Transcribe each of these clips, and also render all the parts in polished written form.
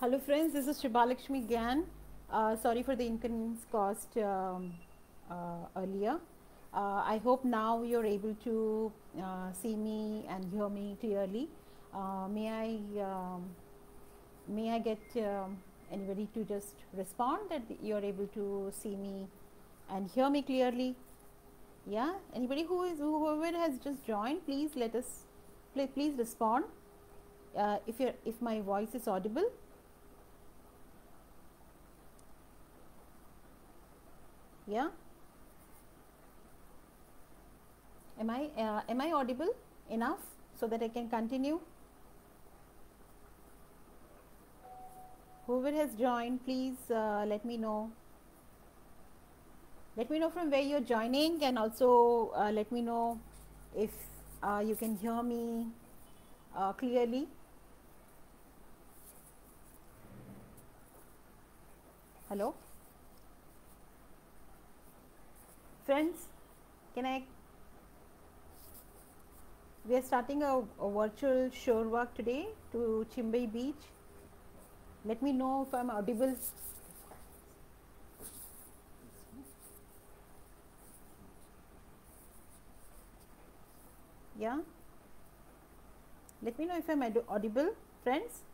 Hello friends, this is Shibhalakshmi Gyan. Sorry for the inconvenience caused earlier. I hope now you're able to see me and hear me clearly. May I get anybody to just respond that you're able to see me and hear me clearly? Yeah, anybody whoever has just joined, please let us please respond. If my voice is audible. Yeah, am I audible enough so that I can continue? Whoever has joined, please let me know. Let me know from where you're joining, and also let me know if you can hear me clearly. Hello friends, we are starting a virtual shore walk today to Chimbai Beach. Let me know if I'm audible. Yeah, let me know if I'm audible, friends.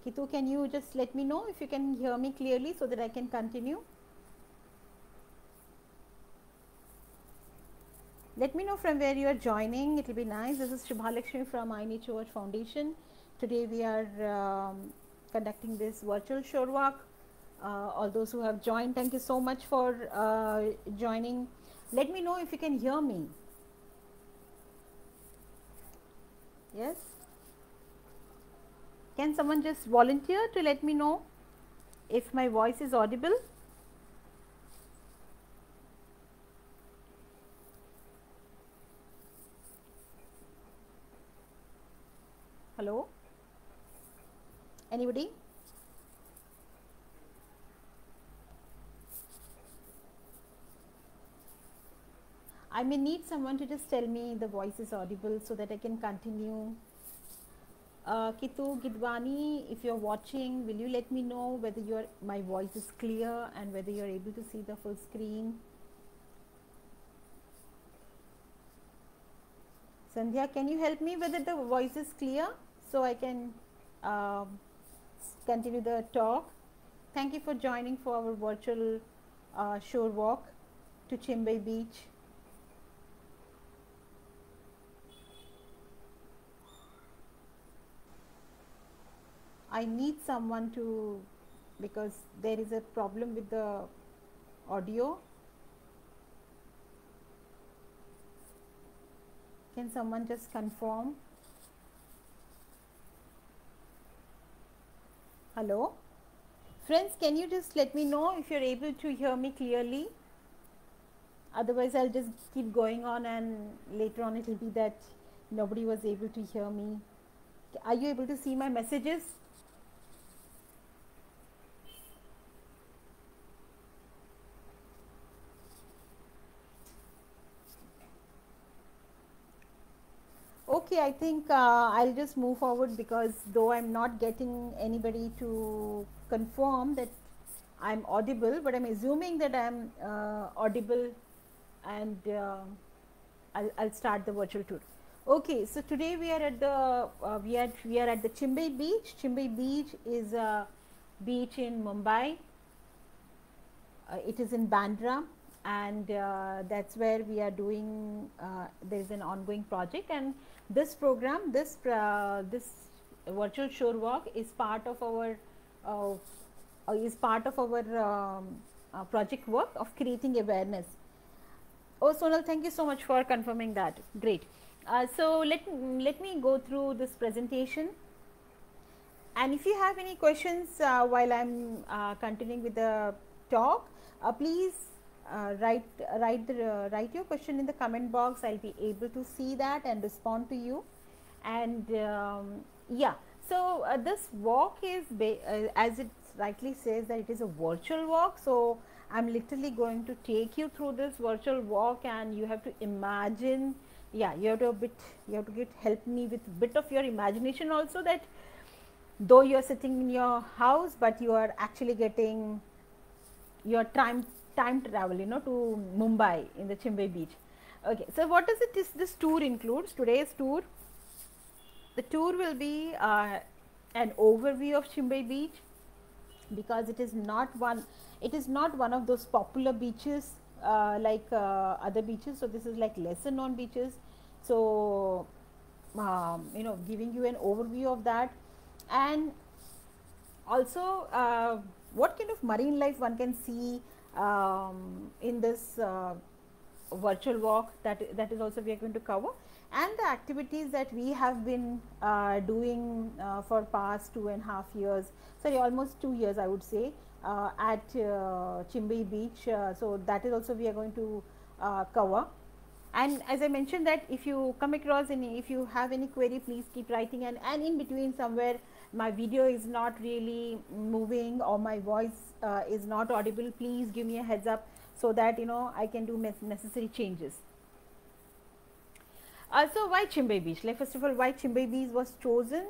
Kitu, can you just let me know if you can hear me clearly so that I can continue? Let me know from where you are joining. It will be nice. This is Shibhalakshmi from iNature Foundation. Today we are conducting this virtual shore walk. All those who have joined, thank you so much for joining. Let me know if you can hear me. Yes? Can someone just volunteer to let me know if my voice is audible? Hello? Anybody? I may need someone to just tell me the voice is audible so that I can continue. Kitu Gidwani, if you're watching, will you let me know whether my voice is clear and whether you're able to see the full screen? Sandhya, can you help me whether the voice is clear so I can continue the talk? Thank you for joining for our virtual shore walk to Chimbai Beach. I need someone to, because there is a problem with the audio. Can someone just confirm? Hello? Friends, can you just let me know if you're able to hear me clearly? Otherwise, I'll just keep going on and later on it will be that nobody was able to hear me. Are you able to see my messages? Okay, I think I'll just move forward, because though I'm not getting anybody to confirm that I'm audible, but I'm assuming that I'm audible, and I'll start the virtual tour. Okay, so today we are at the we are at the Chimbai Beach. Chimbai Beach is a beach in Mumbai. It is in Bandra, and that's where we are doing. There is an ongoing project, and this program, this virtual shore walk is part of our project work of creating awareness. Oh, Sonal, thank you so much for confirming that. Great. So let me go through this presentation, and if you have any questions while I'm continuing with the talk, please write your question in the comment box. I'll be able to see that and respond to you. And yeah, so this walk is as its rightly says that it is a virtual walk. So I'm literally going to take you through this virtual walk, and you have to imagine, yeah, you have to get help me with bit of your imagination also, that though you are sitting in your house, but you are actually getting your time travel, to Mumbai in the Chimbai beach. Okay, so what does this tour includes? Today's tour, the tour will be an overview of Chimbai beach, because it is not one of those popular beaches like other beaches. So this is like lesser known beaches. So giving you an overview of that, and also what kind of marine life one can see in this virtual walk, that is also we are going to cover, and the activities that we have been doing for past 2.5 years, sorry, almost 2 years I would say, at Chimbai beach. So that is also we are going to cover. And as I mentioned, that if you come across if you have any query, please keep writing, and in between somewhere my video is not really moving or my voice is not audible, please give me a heads up, so that I can do necessary changes. Also, why Chimbai beach? Like, first of all, why Chimbai beach was chosen?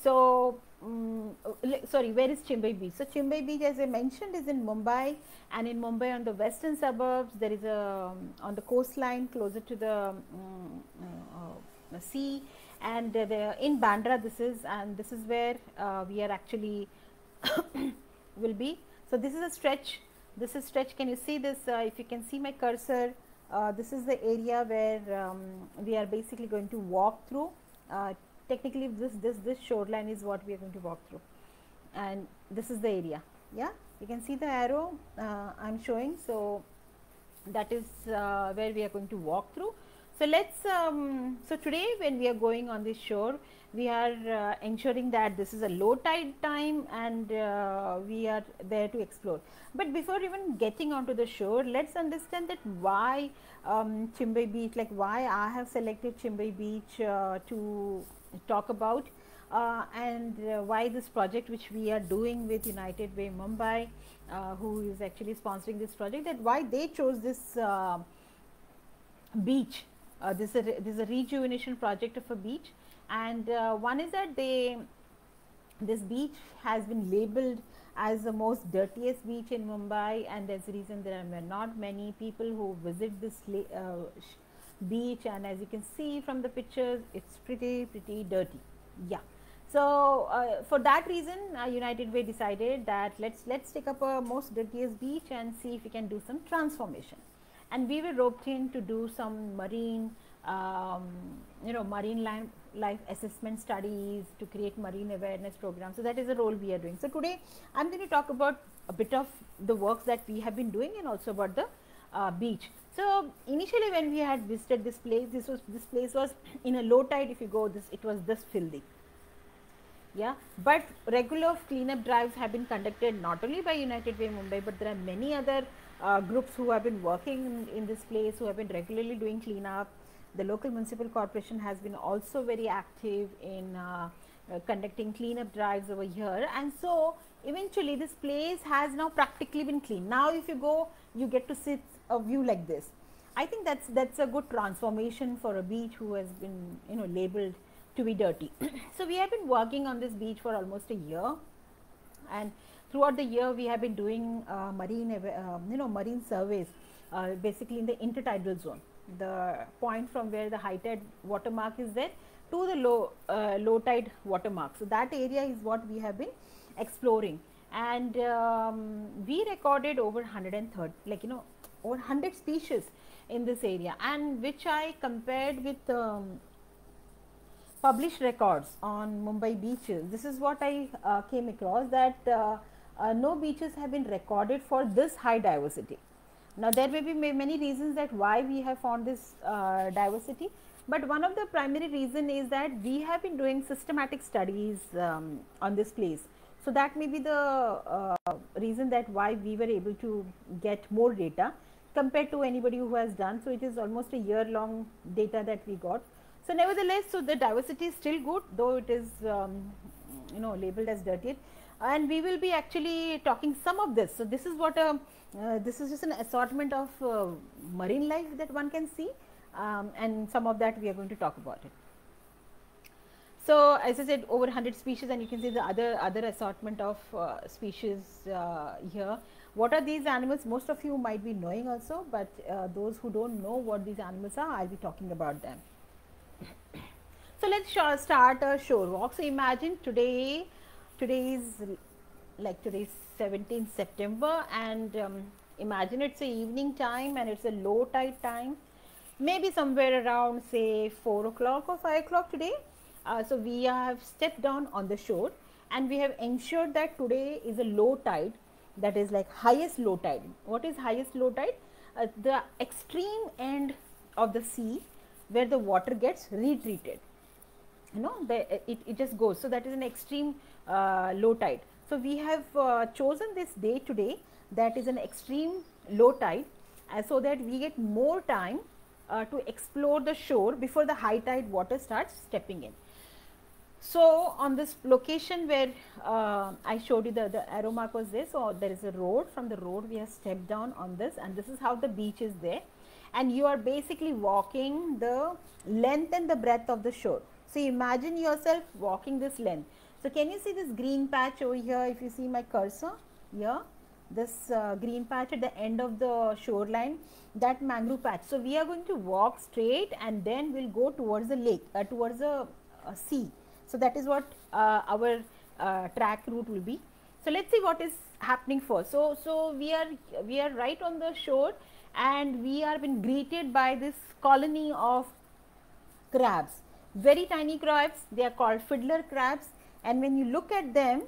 So sorry, where is Chimbai beach? So Chimbai beach, as I mentioned, is in Mumbai, and in Mumbai on the western suburbs, there is a on the coastline closer to the sea, and in Bandra this is, and this is where we are actually will be. So this is a stretch, can you see this? If you can see my cursor, this is the area where we are basically going to walk through. Technically this shoreline is what we are going to walk through, and this is the area. Yeah, you can see the arrow I'm showing. So that is where we are going to walk through. So let's so today when we are going on this shore, we are ensuring that this is a low tide time, and we are there to explore. But before even getting onto the shore, let's understand that why Chimbai beach, like why I have selected Chimbai beach to talk about, and why this project which we are doing with United Way Mumbai, who is actually sponsoring this project, that why they chose this beach. This is a rejuvenation project of a beach, and one is that this beach has been labeled as the most dirtiest beach in Mumbai, and there's a reason there are not many people who visit this beach, and as you can see from the pictures, it's pretty dirty. Yeah. So for that reason, United Way decided that let's take up a most dirtiest beach and see if we can do some transformation. And we were roped in to do some marine marine life assessment studies, to create marine awareness programs. So that is the role we are doing. So today I'm going to talk about a bit of the works that we have been doing, and also about the beach. So initially when we had visited this place, this place was in a low tide. If you go it was this filthy. Yeah, but regular cleanup drives have been conducted not only by United Way Mumbai, but there are many other groups who have been working in this place, who have been regularly doing cleanup. The local municipal corporation has been also very active in conducting cleanup drives over here, and so eventually this place has now practically been cleaned. Now if you go, you get to see a view like this. I think that's a good transformation for a beach who has been labeled to be dirty. So we have been working on this beach for almost a year, and throughout the year we have been doing marine surveys, basically in the intertidal zone, the point from where the high tide watermark is there to the low tide watermark. So that area is what we have been exploring, and we recorded over 130, over 100 species in this area, and which I compared with published records on Mumbai beaches. This is what I came across, that no beaches have been recorded for this high diversity. Now there may be many reasons that why we have found this diversity, but one of the primary reason is that we have been doing systematic studies on this place. So that may be the reason that why we were able to get more data compared to anybody who has done. So it is almost a year long data that we got. So nevertheless, so the diversity is still good, though it is labeled as dirty. and we will be actually talking some of this. So, this is what this is just an assortment of marine life that one can see, and some of that we are going to talk about it. So, as I said, over 100 species, and you can see the other assortment of species here. What are these animals? Most of you might be knowing also, but those who don't know what these animals are, I'll be talking about them. So, let's start a shore walk. So, imagine today is 17th September, and imagine it's a evening time and it's a low tide time, maybe somewhere around say 4 o'clock or 5 o'clock today. So, we have stepped down on the shore, and we have ensured that today is a low tide, that is like highest low tide. What is highest low tide? The extreme end of the sea where the water gets retreated, you know, it just goes. So, that is an extreme low tide. So, we have chosen this day today, that is an extreme low tide, so that we get more time to explore the shore before the high tide water starts stepping in. So, on this location where I showed you the arrow mark was there. So, there is a road. From the road we have stepped down on this, and this is how the beach is there, and you are basically walking the length and the breadth of the shore. So, imagine yourself walking this length. So, can you see this green patch over here? If you see my cursor here, this green patch at the end of the shoreline, that mangrove patch. So, we are going to walk straight, and then we will go towards the lake, towards the sea. So, that is what our track route will be. So, let us see what is happening first. So, we are right on the shore, and we are been greeted by this colony of crabs, very tiny crabs. They are called fiddler crabs, and when you look at them,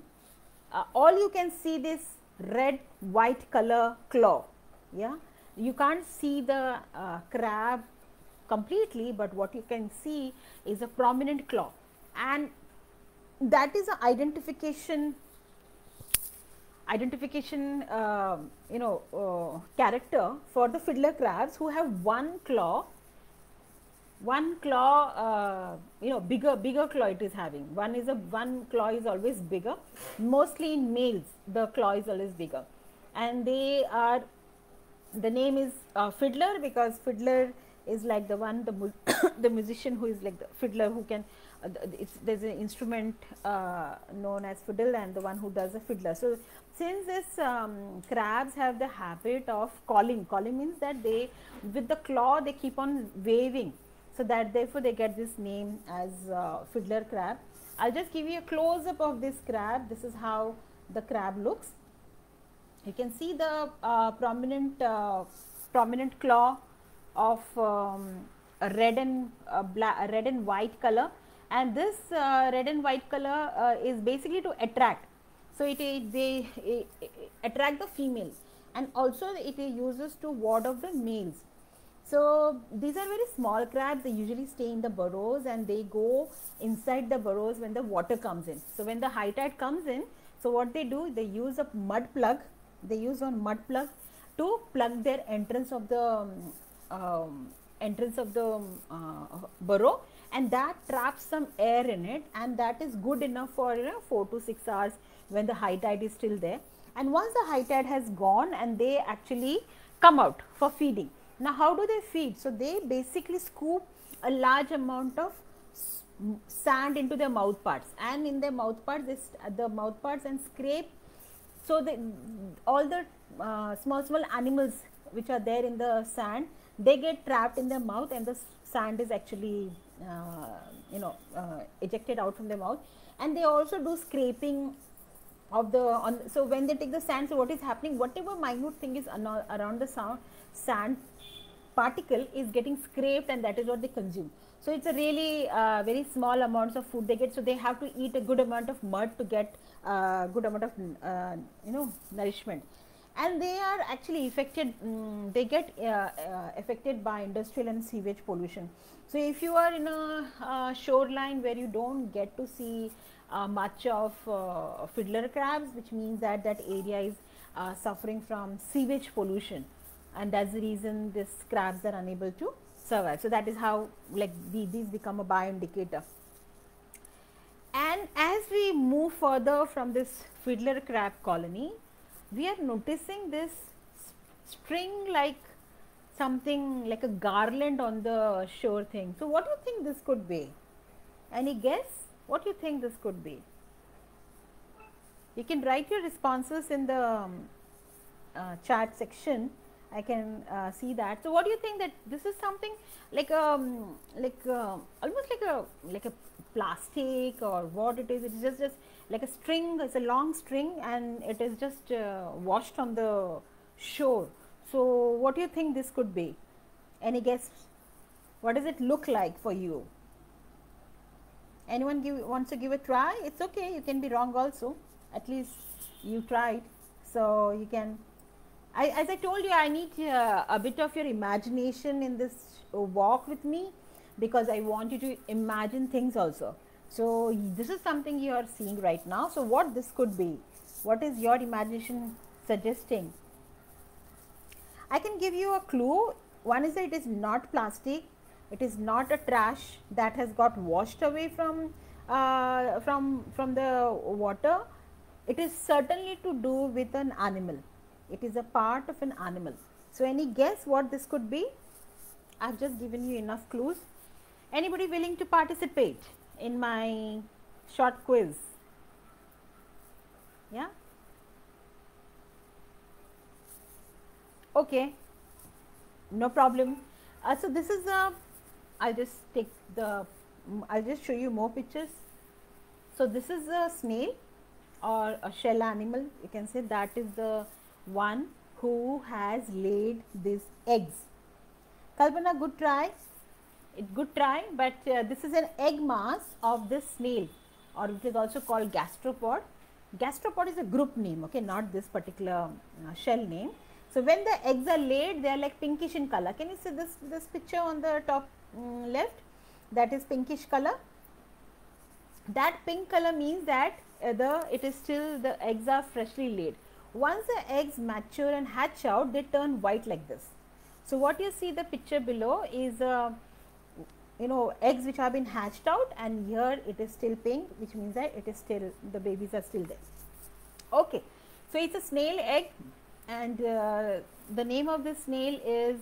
all you can see this red white color claw. Yeah, you can't see the crab completely, but what you can see is a prominent claw, and that is a identification character for the fiddler crabs, who have one claw, bigger claw it is having. One claw is always bigger. Mostly in males, the claw is always bigger, and they are, the name is fiddler, because fiddler is like the one, the musician who is like the fiddler, who can there's an instrument known as fiddle, and the one who does the fiddler. So, since this crabs have the habit of calling means that they, with the claw, they keep on waving. So, that therefore, they get this name as fiddler crab. I will just give you a close up of this crab. This is how the crab looks. You can see the prominent claw of a red and white color, and this red and white color is basically to attract. So, they attract the females, and also it uses to ward off the males. So, these are very small crabs. They usually stay in the burrows, and they go inside the burrows when the water comes in. So, when the high tide comes in, so what they do, they use a mud plug. They use one mud plug to plug their entrance of the burrow, and that traps some air in it, and that is good enough for 4 to 6 hours when the high tide is still there. And once the high tide has gone, and they actually come out for feeding. Now, how do they feed? So, they basically scoop a large amount of sand into their mouth parts, and in their mouth parts, the mouth parts, and scrape. So, all the small animals which are there in the sand, they get trapped in their mouth, and the sand is actually ejected out from their mouth. And they also do scraping of the so when they take the sand, so what is happening, whatever minute thing is around the sand particle is getting scraped, and that is what they consume. So, it is a really very small amounts of food they get. So, they have to eat a good amount of mud to get good amount of nourishment, and they are actually affected, they get affected by industrial and sewage pollution. So, if you are in a shoreline where you do not get to see much of fiddler crabs, which means that area is suffering from sewage pollution, and that is the reason these crabs are unable to survive. So, that is how, like, these become a bioindicator. And as as we move further from this fiddler crab colony, we are noticing this string like something like a garland on the shore thing. So, what do you think this could be? Any guess? What do you think this could be? You can write your responses in the chat section. I can see that. So, what do you think that this is something like almost like a plastic, or what it is? It is just like a string. It's a long string, and it is just washed on the shore. So, what do you think this could be? Any guess? What does it look like for you? Anyone wants to give a try? It's okay. You can be wrong also. At least you tried. So, you can. As I told you, I need a bit of your imagination in this walk with me, because I want you to imagine things also. So, this is something you are seeing right now. So, what this could be? What is your imagination suggesting? I can give you a clue. One is that it is not plastic. It is not a trash that has got washed away from the water. It is certainly to do with an animal. It is a part of an animal. So, any guess what this could be? I have just given you enough clues. Anybody willing to participate in my short quiz? Yeah. Okay, no problem. So, this is a, I'll just take the, I'll just show you more pictures. So, this is a snail or a shell animal. You can say that is the one who has laid these eggs. Kalpana, good try. Good try, but this is an egg mass of this snail, or it is also called gastropod. Gastropod is a group name, okay, not this particular shell name. So, when the eggs are laid, they are like pinkish in color. Can you see this picture on the top left? That is pinkish color. That pink color means that it is still, the eggs are freshly laid. Once the eggs mature and hatch out, they turn white like this. So, what you see the picture below is eggs which have been hatched out, and here it is still pink, which means that it is still, the babies are still there. Okay. So, it is a snail egg, and the name of this snail is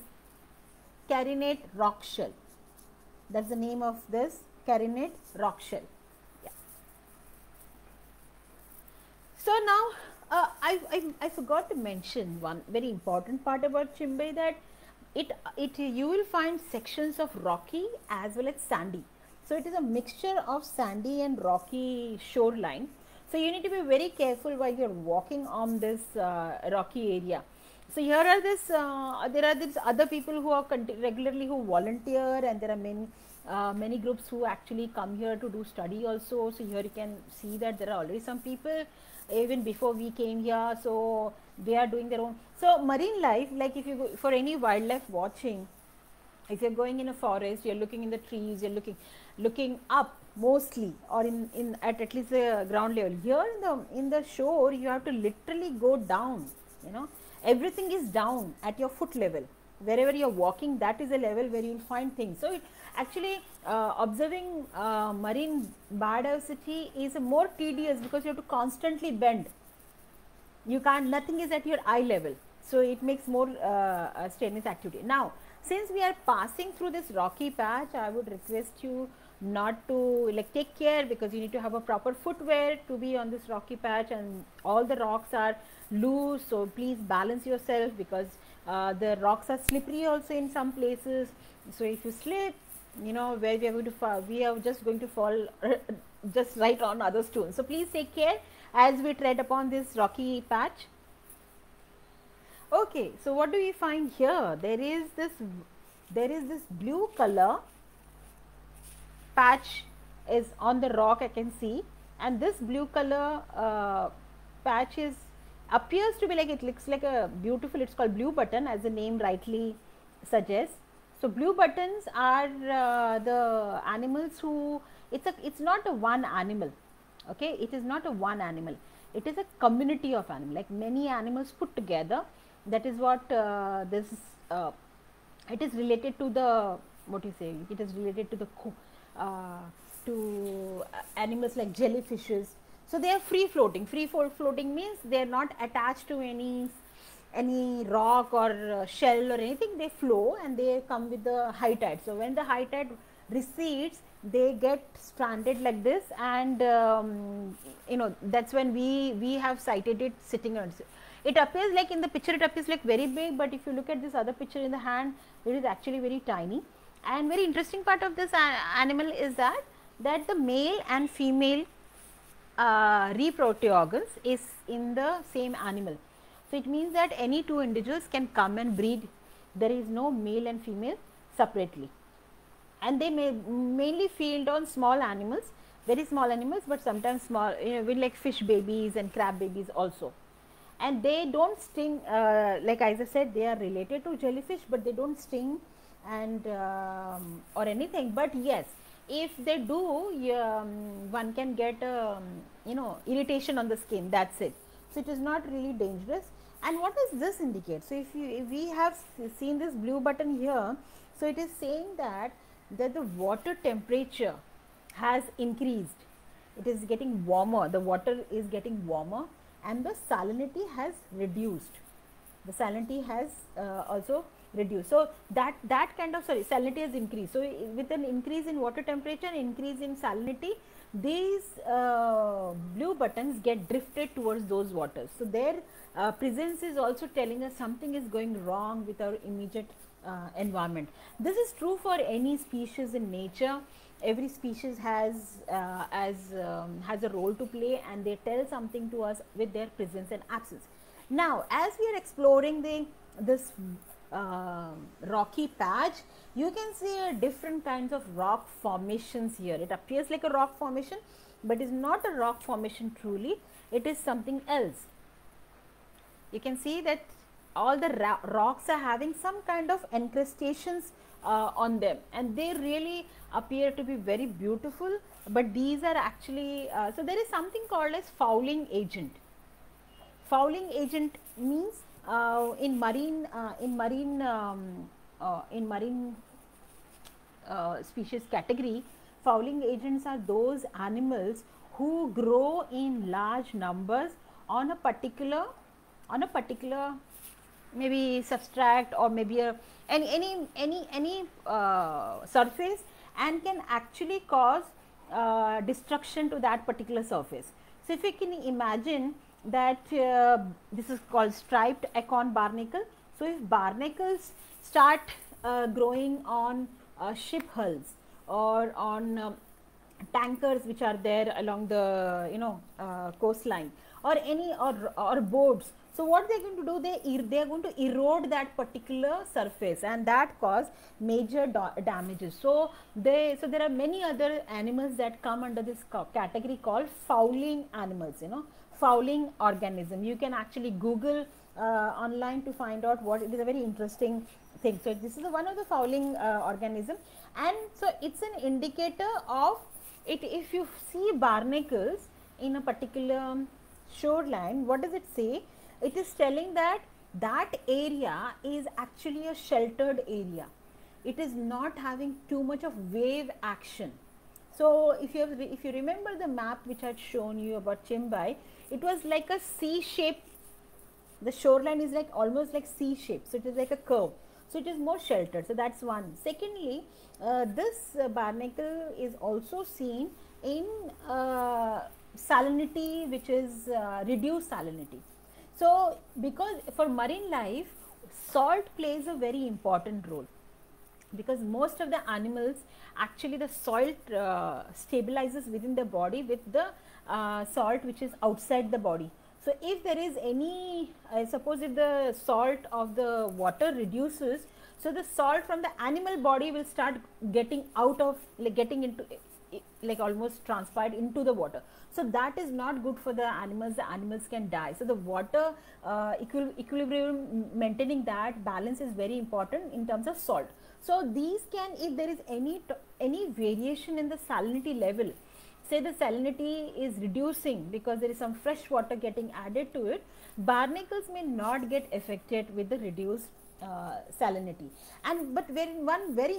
carinate rock shell. That is the name of this, carinate rock shell. Yeah. So, now I forgot to mention one very important part about Chimbai, that you will find sections of rocky as well as sandy. So, it is a mixture of sandy and rocky shoreline. So, you need to be very careful while you are walking on this rocky area. So, here are there are these other people who are regularly who volunteer, and there are many groups who actually come here to do study also. So, here you can see that there are already some people even before we came here. So, they are doing their own. So, marine life, like if you go for any wildlife watching, if you are going in a forest, you are looking in the trees, you are looking up mostly, or at least the ground level. Here in the shore, you have to literally go down, everything is down at your foot level. Wherever you are walking, that is a level where you will find things. So, actually observing marine biodiversity is more tedious, because you have to constantly bend. You can't, nothing is at your eye level. So, it makes more strenuous activity. Now, since we are passing through this rocky patch, I would request you not to take care, because you need to have a proper footwear to be on this rocky patch, and all the rocks are loose. So, please balance yourself, because the rocks are slippery also in some places. So, if you slip, where we are going to fall, we are just going to fall just right on other stones. So, please take care as we tread upon this rocky patch. Okay, so what do we find here? There is this blue color patch is on the rock, I can see, and this blue color patch appears to be like, it looks like a beautiful, it's called blue button, as the name rightly suggests. So, blue buttons are the animals who, it's not a one animal, okay, it is not a one animal, it is a community of animals, like many animals put together. That is what it is related to the, what you say, it is related to the to animals like jellyfishes. So they are free floating. Free floating means they are not attached to any rock or shell or anything. They flow and they come with the high tide. So when the high tide recedes, they get stranded like this, and you know, that's when we have sighted it sitting on. It appears like in the picture, it appears like very big, but if you look at this other picture in the hand, it is actually very tiny. And very interesting part of this animal is that the male and female reproductive organs is in the same animal. So it means that any two individuals can come and breed. There is no male and female separately, and they may mainly feed on small animals, very small animals, but sometimes small, you know, with like fish babies and crab babies also. And they don't sting, like as I said, they are related to jellyfish, but they don't sting and or anything. But yes, if they do, one can get you know, irritation on the skin, that's it. So it is not really dangerous. And what does this indicate? So if we have seen this blue button here, so it is saying that the water temperature has increased. It is getting warmer, the water is getting warmer, and the salinity has reduced. The salinity has also reduced. So that kind of, salinity has increased. So with an increase in water temperature, increase in salinity, these blue buttons get drifted towards those waters. So their presence is also telling us something is going wrong with our immediate environment. This is true for any species in nature. Every species has a role to play, and they tell something to us with their presence and absence. Now, as we are exploring this rocky patch, you can see different kinds of rock formations here. It appears like a rock formation, but is not a rock formation truly. It is something else. You can see that all the rocks are having some kind of encrustations on them, and they really appear to be very beautiful. But these are actually so there is something called as fouling agent. Fouling agent means in marine species category, fouling agents are those animals who grow in large numbers on a particular maybe substrate, or maybe any surface, and can actually cause destruction to that particular surface. So if you can imagine that this is called striped acorn barnacle. So if barnacles start growing on ship hulls or on tankers which are there along the, you know, coastline, or any or boats, so what they are going to do, they are going to erode that particular surface, and that cause major damages. So there are many other animals that come under this category called fouling animals, you know, fouling organism. You can actually Google online to find out what it is. A very interesting thing. So this is one of the fouling organism, and so it's an indicator of it. If you see barnacles in a particular shoreline, what does it say? It is telling that that area is actually a sheltered area. It is not having too much of wave action. So if you remember the map which I had shown you about Chimbai, it was like a C shape. The shoreline is like almost like C shape, so it is like a curve. So it is more sheltered. So that's one. Secondly, this barnacle is also seen in salinity, which is reduced salinity. So because for marine life, salt plays a very important role, because most of the animals, actually the salt stabilizes within the body with the salt which is outside the body. So if there is any, suppose if the salt of the water reduces, so the salt from the animal body will start getting out of, like getting into, like almost transpired into the water. So that is not good for the animals can die. So the water equilibrium, maintaining that balance is very important in terms of salt. So these can, if there is any variation in the salinity level, say the salinity is reducing because there is some fresh water getting added to it, barnacles may not get affected with the reduced salinity. And but one very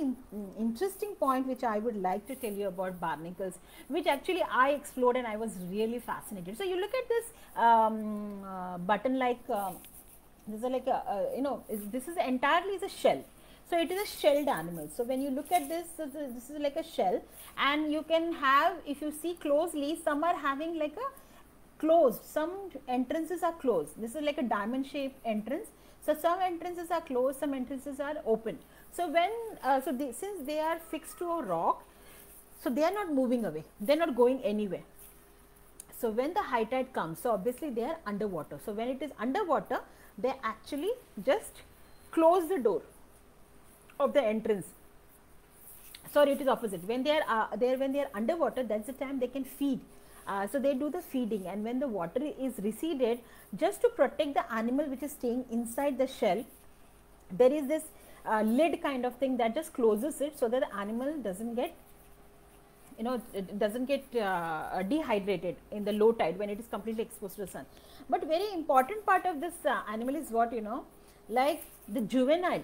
interesting point which I would like to tell you about barnacles, which actually I explored and I was really fascinated. So you look at this button like this is like a this is entirely is a shell. So it is a shelled animal. So when you look at this, this is like a shell, and you can have, if you see closely, some are having like a closed, some entrances are closed. This is like a diamond shaped entrance. So some entrances are closed, some entrances are open. So when since they are fixed to a rock, so they are not moving away, they are not going anywhere. So when the high tide comes, so obviously they are underwater. So when it is underwater, they actually just close the door of the entrance. Sorry, it is opposite. When they are when they are underwater, that's the time they can feed. So they do the feeding, and when the water is receded, just to protect the animal which is staying inside the shell, there is this lid kind of thing that just closes it, so that the animal doesn't get, it doesn't get dehydrated in the low tide when it is completely exposed to the sun. But very important part of this animal is what, like the juvenile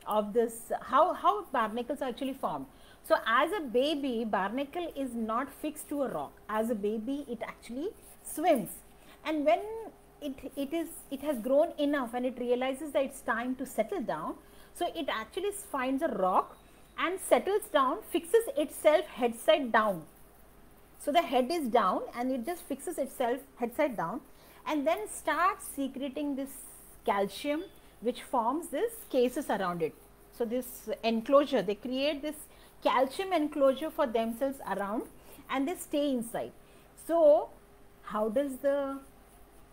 of this, how barnacles are actually formed. So as a baby, barnacle is not fixed to a rock. As a baby, it actually swims, and when it has grown enough and it realizes that it's time to settle down, so it actually finds a rock and settles down, fixes itself head side down. So the head is down and it just fixes itself head side down, and then starts secreting this calcium, which forms this cases around it. So this enclosure, they create this calcium enclosure for themselves around, and they stay inside. So how does the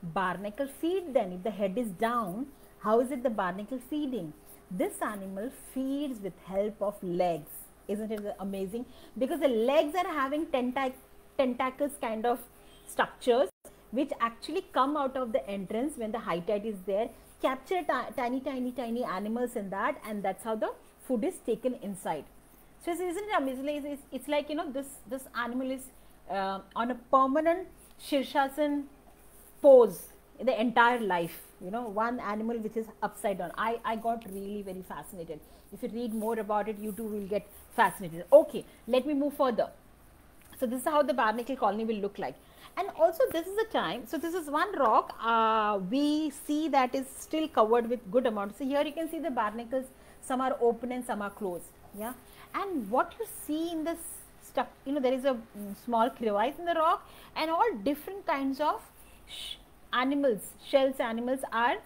barnacle feed then? If the head is down, how is it the barnacle feeding? This animal feeds with help of legs. Isn't it amazing? Because the legs are having tentacles kind of structures, which actually come out of the entrance when the high tide is there, capture tiny animals in that, and that's how the food is taken inside. So isn't it amazing? It's like, this animal is on a permanent Shirshasana pose in the entire life. One animal which is upside down. I got really very fascinated. If you read more about it, you too will get fascinated. Okay, let me move further. So this is how the barnacle colony will look like. And also this is the time, so this is one rock we see that is still covered with good amount. So here you can see the barnacles, some are open and some are closed. Yeah, and what you see in this stuff, there is a small crevice in the rock, and all different kinds of animals, shells animals are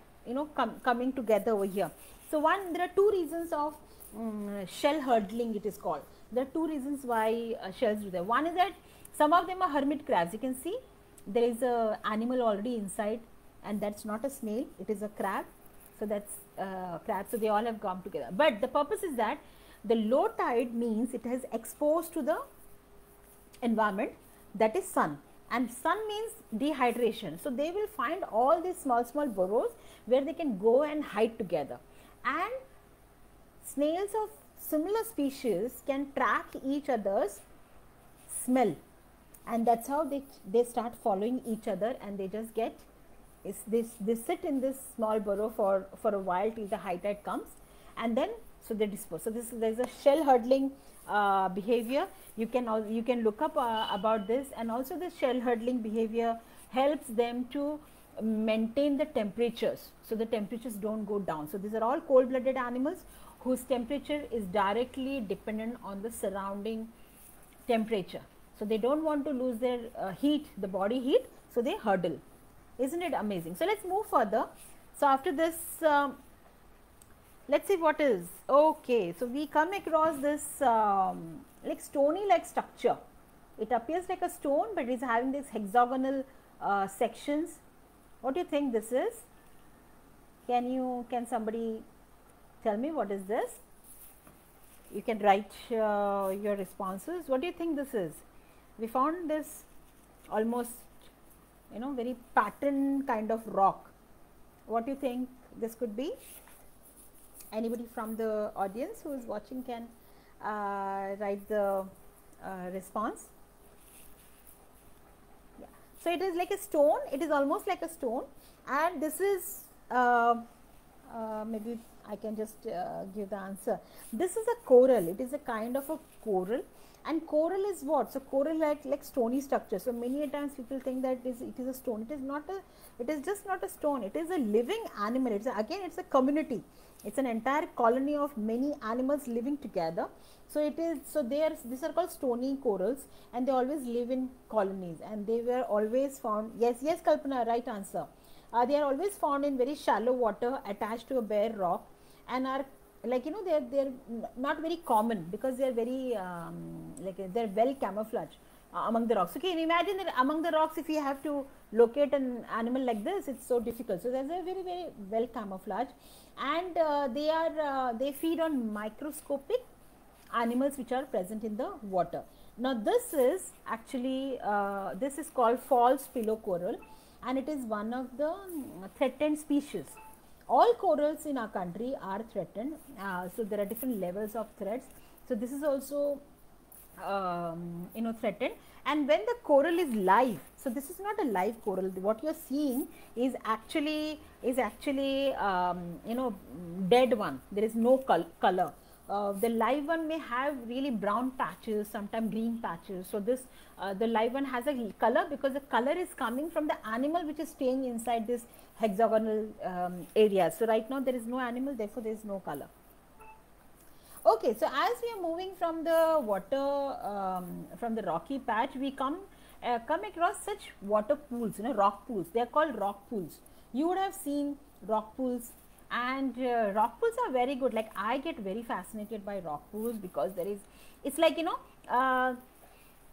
coming together over here. So there are two reasons of shell hurdling, it is called. There are two reasons why shells do that. One is that some of them are hermit crabs. You can see there is a animal already inside, and that's not a snail, it is a crab. So that's crab. So they all have come together. But the purpose is that the low tide means it has exposed to the environment, that is sun, and sun means dehydration. So they will find all these small burrows where they can go and hide together, and snails of similar species can track each other's smell, and that's how they start following each other, and they just get they sit in this small burrow for a while till the high tide comes, and then so they disperse. So there is a shell hurdling behavior. You can look up about this, and also the shell hurdling behavior helps them to maintain the temperatures, so the temperatures don't go down. So these are all cold blooded animals whose temperature is directly dependent on the surrounding temperature. So they don't want to lose their heat, the body heat, so they hurdle. Isn't it amazing? So let's move further. So after this, let's see what is. Okay, so we come across this like stony like structure. It appears like a stone, but it is having these hexagonal sections. What do you think this is? Can somebody tell me what is this? You can write your responses. What do you think this is? We found this almost very pattern kind of rock. What do you think this could be? Anybody from the audience who is watching can write the response. Yeah. So it is like a stone. It is almost like a stone, and this is maybe I can just give the answer. This is a coral. It is a kind of a coral, and coral is what? So coral like stony structure. So many a times people think that it is a stone. It is not a. It is just not a stone. It is a living animal. It's a community. It's an entire colony of many animals living together. So it is. So these are called stony corals, and they always live in colonies, and they were always found. Yes, Kalpana, right answer. They are always found in very shallow water attached to a bare rock, and are like they're not very common because they are very they're well camouflaged among the rocks. So can you imagine that among the rocks, if you have to locate an animal like this, it's so difficult. So they're very well camouflaged, and they feed on microscopic animals which are present in the water. Now this is actually this is called false pillow coral, and it is one of the threatened species. All corals in our country are threatened, so there are different levels of threats. So this is also threatened, and when the coral is live, so this is not a live coral. What you are seeing is actually dead one. There is no color. The live one may have really brown patches, sometimes green patches. So this the live one has a color because the color is coming from the animal which is staying inside this hexagonal area. So right now there is no animal, therefore there is no color. Okay, so as we are moving from the water, from the rocky patch, we come across such water pools, rock pools. They are called rock pools. You would have seen rock pools, and rock pools are very good. Like I get very fascinated by rock pools because it's like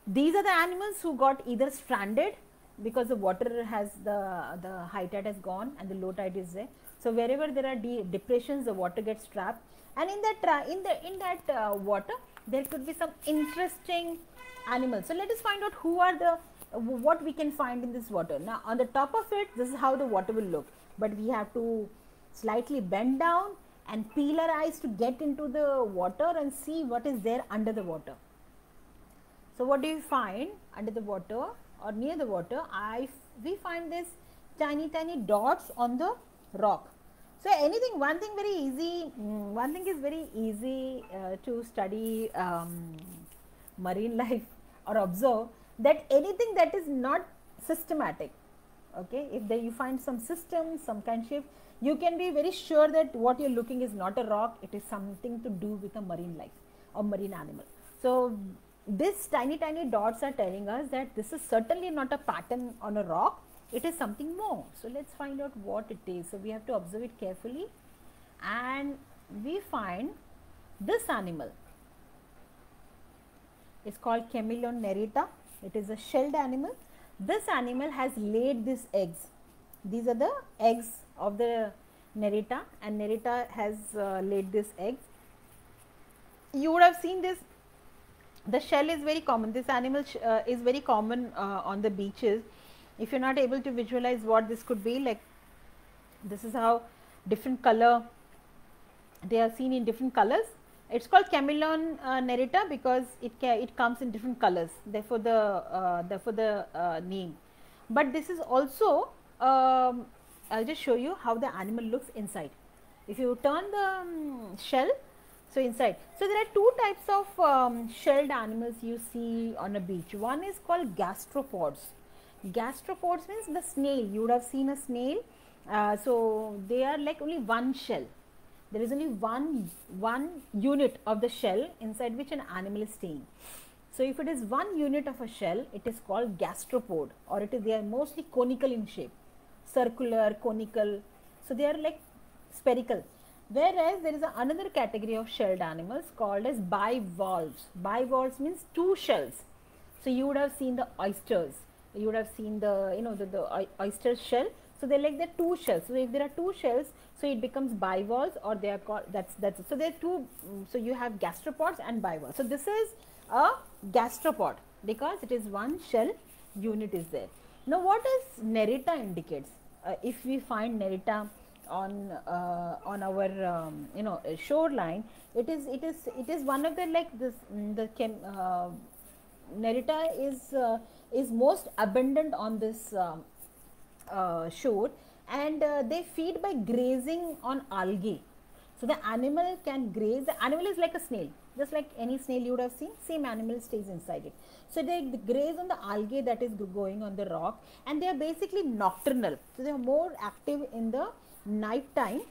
these are the animals who got either stranded because the water has the high tide has gone and the low tide is there. So wherever there are depressions, the water gets trapped, and in that water there could be some interesting animals. So let us find out what we can find in this water. Now on the top of it, this is how the water will look, but we have to slightly bend down and peel our eyes to get into the water and see what is there under the water. So what do you find under the water or near the water? We find this tiny dots on the rock. So one thing is very easy to study marine life or observe, that anything that is not systematic, okay, if you find some system, some kind of shape, you can be very sure that what you're looking is not a rock, it is something to do with a marine life or marine animal. So these tiny dots are telling us that this is certainly not a pattern on a rock, it is something more. So let's find out what it is. So we have to observe it carefully, and we find this animal. It's called Chamaeleon nerita. It is a shelled animal. This animal has laid these eggs. These are the eggs of the nerita, and nerita has laid this egg. You would have seen this. The shell is very common. This animal is very common on the beaches. If you're not able to visualize what this could be, like this is how different color, they are seen in different colors. It's called Chamaeleon nerita because it comes in different colors. Therefore the name. But this is also I'll just show you how the animal looks inside. If you turn the shell, so inside. So there are two types of shelled animals you see on a beach. One is called gastropods. Gastropods means the snail. You would have seen a snail. So they are like only one shell. There is only one unit of the shell inside which an animal is staying. So if it is one unit of a shell, it is called gastropod, or they are mostly conical in shape, circular, conical. So they are like spherical. Whereas there is another category of shelled animals called as bivalves. Bivalves means two shells. So you would have seen the oysters. You would have seen the oyster shell. So they are like the two shells. So if there are two shells, so it becomes bivalves, or they are called that's so there are two. So you have gastropods and bivalves. So this is a gastropod because it is one shell unit is there. Now what does nerita indicates? If we find nerita on our shoreline, it is one of the like this nerita is most abundant on this shore, and they feed by grazing on algae. So the animal can graze. The animal is like a snail, just like any snail you would have seen. Same animal stays inside it. So they graze on the algae that is going on the rock, and they are basically nocturnal. So they are more active in the night time.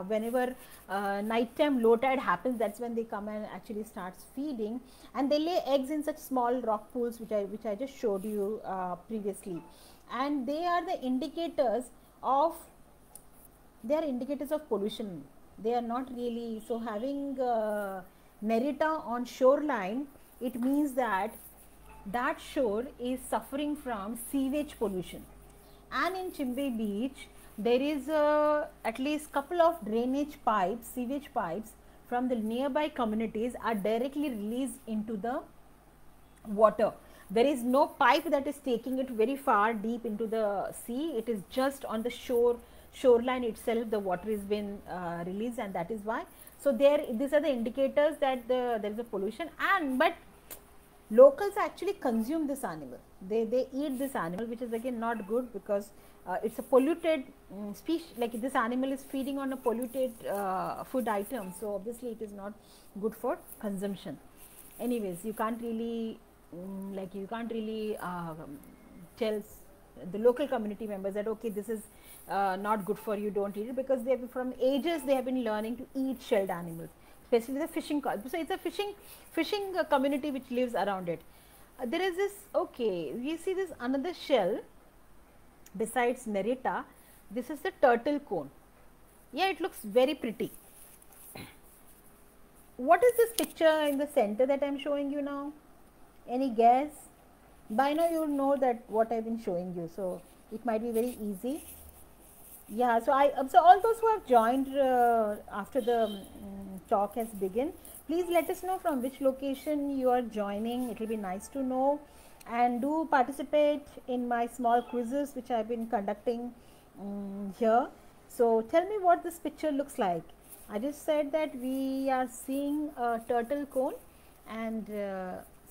Whenever nighttime low tide happens, that's when they come and actually starts feeding, and they lay eggs in such small rock pools, which I just showed you previously, and they are the indicators of pollution. They are not really, so having Nerita on shoreline, it means that that shore is suffering from sewage pollution. And in Chimbe Beach, there is at least couple of drainage pipes, sewage pipes from the nearby communities are directly released into the water. There is no pipe that is taking it very far deep into the sea. It is just on the shoreline itself the water is been released, and that is why. So these are the indicators that there is a pollution. And but locals actually consume this animal. They eat this animal, which is again not good, because it's a polluted species. Like this animal is feeding on a polluted food item, so obviously it is not good for consumption. Anyways, you can't really tell the local community members that okay, this is not good for you, don't eat it, because they have, from ages they have been learning to eat shelled animals, especially the fishing. So it's a fishing community which lives around it. There is this, okay, we see this another shell besides Nerita. This is the turtle cone. Yeah, it looks very pretty. What is this picture in the center that I am showing you now? Any guess? By now you know that what I have been showing you, so it might be very easy. Yeah, so all those who have joined after the talk has begun, please let us know from which location you are joining. It will be nice to know, and do participate in my small quizzes which I have been conducting here. So tell me what this picture looks like. I just said that we are seeing a turtle cone, and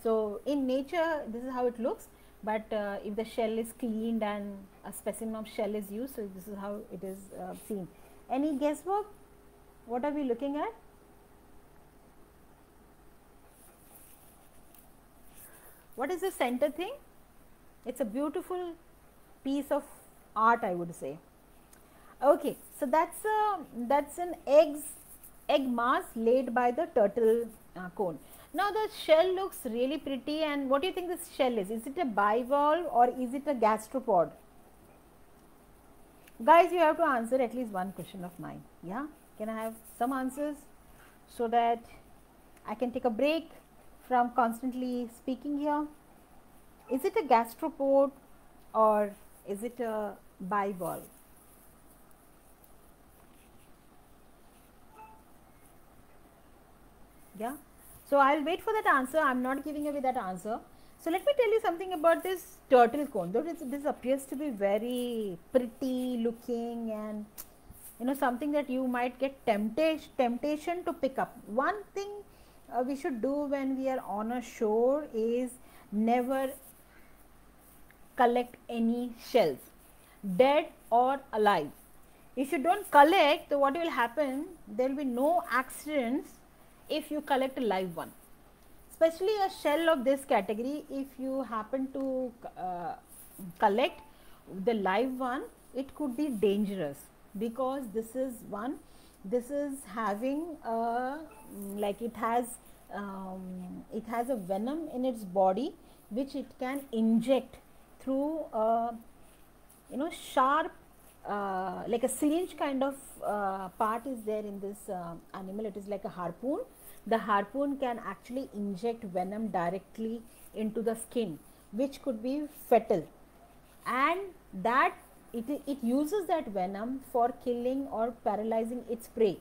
so in nature this is how it looks, but if the shell is cleaned and a specimen of shell is used, so this is how it is seen. Any guesswork? What are we looking at? What is the center thing? It's a beautiful piece of art, I would say. Okay, so that's an egg mass laid by the turtle cone. Now the shell looks really pretty, and what do you think this shell is? Is it a bivalve or is it a gastropod? Guys, you have to answer at least one question of mine. Yeah, can I have some answers so that I can take a break from constantly speaking here? Is it a gastropod or is it a bivalve? Yeah, so I'll wait for that answer. I'm not giving away that answer. So let me tell you something about this turtle cone. Though this appears to be very pretty looking, and something that you might get temptation to pick up. One thing we should do when we are on a shore is never collect any shells, dead or alive. If you don't collect, what will happen? There will be no accidents if you collect a live one, especially a shell of this category. If you happen to collect the live one, it could be dangerous, because this is having like it has a venom in its body, which it can inject through sharp like a syringe kind of part is there in this animal. It is like a harpoon. The harpoon can actually inject venom directly into the skin, which could be fatal, and that it uses that venom for killing or paralyzing its prey.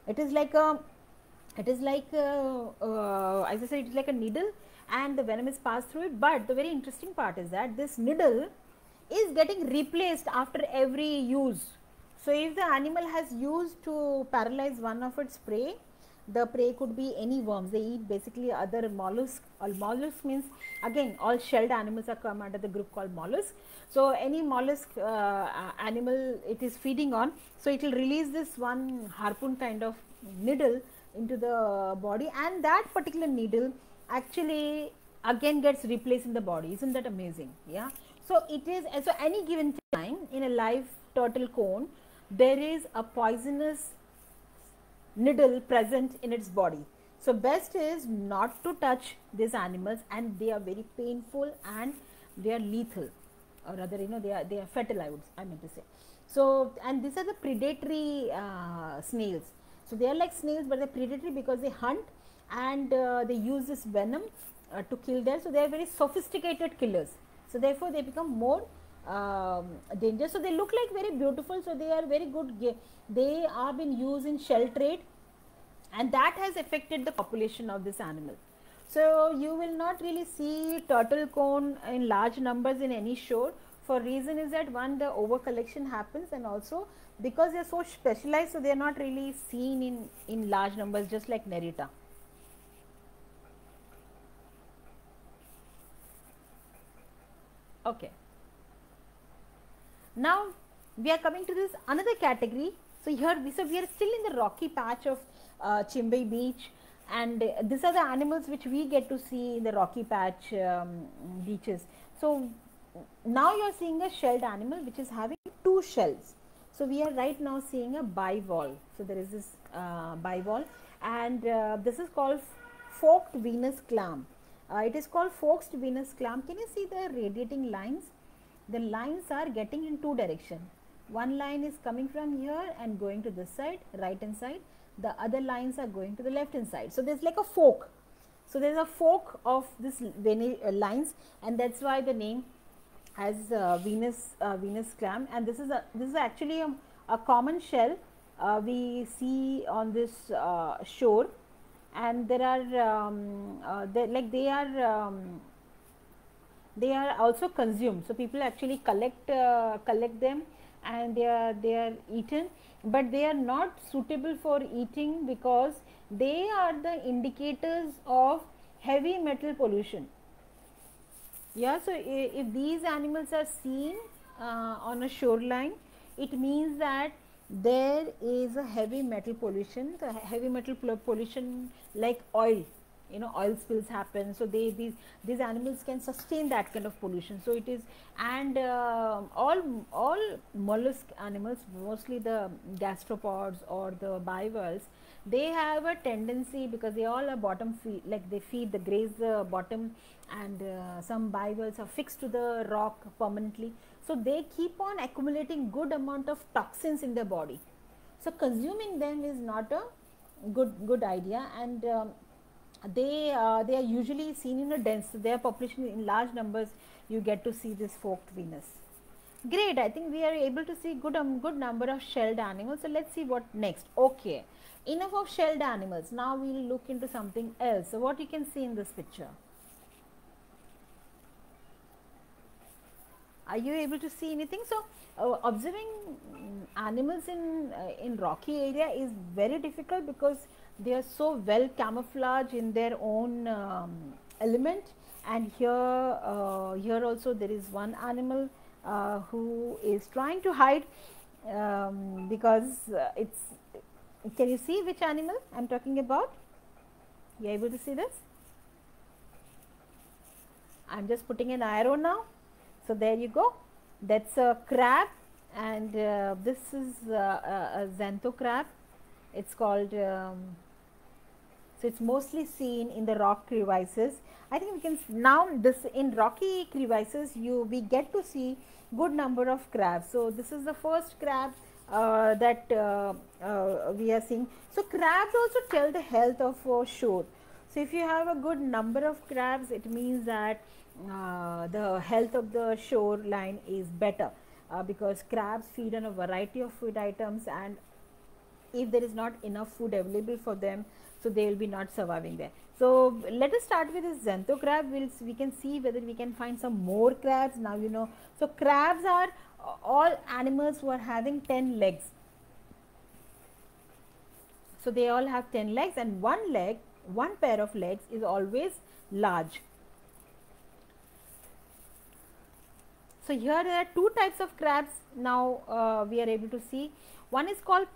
It is like as I said, it's like a needle, and the venom is passed through it. But the very interesting part is that this needle is getting replaced after every use. So if the animal has used to paralyze one of its prey, The prey could be any worms. They eat basically other mollusks. All mollusk means, again, all shelled animals are come under the group called mollusk. So any mollusk animal it is feeding on, so it will release this one harpoon kind of needle into the body, and that particular needle actually again gets replaced in the body. Isn't that amazing? Yeah. So it is, so any given time in a live turtle cone, there is a poisonous needle present in its body. So best is not to touch these animals, and they are very painful and they are lethal, or rather, you know, they are fatal, I mean to say. So, and these are the predatory snails. So they are like snails, but they're predatory because they hunt, and they use this venom to kill them. So they are very sophisticated killers. So therefore they become more dangerous. So they look like very beautiful. So they are very good. They are being used in shell trade, and that has affected the population of this animal. So you will not really see turtle cone in large numbers in any shore. For reason is that, one, the over collection happens, and also because they are so specialized, so they are not really seen in large numbers, just like Nerita. Okay. Now we are coming to this another category. So here we are still in the rocky patch of Chimbai Beach, and these are the animals which we get to see in the rocky patch beaches. So now you are seeing a shelled animal which is having two shells. So we are right now seeing a bivalve. So there is this bivalve, and this is called forked Venus clam. It is called forked Venus clam. Can you see the radiating lines? The lines are getting in two directions. One line is coming from here and going to this side, right hand side. The other lines are going to the left hand side. So there's like a fork. So there's a fork of this lines, and that's why the name has Venus clam. And this is actually a common shell we see on this shore, and there are they are also consumed. So people actually collect them, and they are eaten, but they are not suitable for eating because they are the indicators of heavy metal pollution. Yeah, so if these animals are seen on a shoreline, it means that there is a heavy metal pollution. The heavy metal pollution, like oil, you know, oil spills happen. So these animals can sustain that kind of pollution. So it is, and all mollusk animals, mostly the gastropods or the bivalves, they have a tendency, because they all are bottom feed, like they graze the bottom, and some bivalves are fixed to the rock permanently. So they keep on accumulating good amount of toxins in their body. So consuming them is not a good idea, and they are usually seen in a dense, their population in large numbers. You get to see this forked Venus. Great, I think we are able to see good number of shelled animals. So let's see what next. Okay, enough of shelled animals. Now we will look into something else. So what you can see in this picture? Are you able to see anything? So observing animals in rocky area is very difficult, because they are so well camouflaged in their own element. And here also there is one animal who is trying to hide, because it's, can you see which animal I am talking about? You are able to see this? I am just putting an arrow now. So there you go, that's a crab, and this is a xantho crab. It's called, so it's mostly seen in the rock crevices. I think we can now, this in rocky crevices, we get to see good number of crabs. So this is the first crab that we are seeing. So crabs also tell the health of a shore. So if you have a good number of crabs, it means that the health of the shoreline is better, because crabs feed on a variety of food items, and if there is not enough food available for them, so they will be not surviving there. So let us start with this xantho crab. We can see whether we can find some more crabs. Now you know, so crabs are all animals who are having 10 legs. So they all have 10 legs, and one pair of legs is always large. So here there are two types of crabs now we are able to see. One is called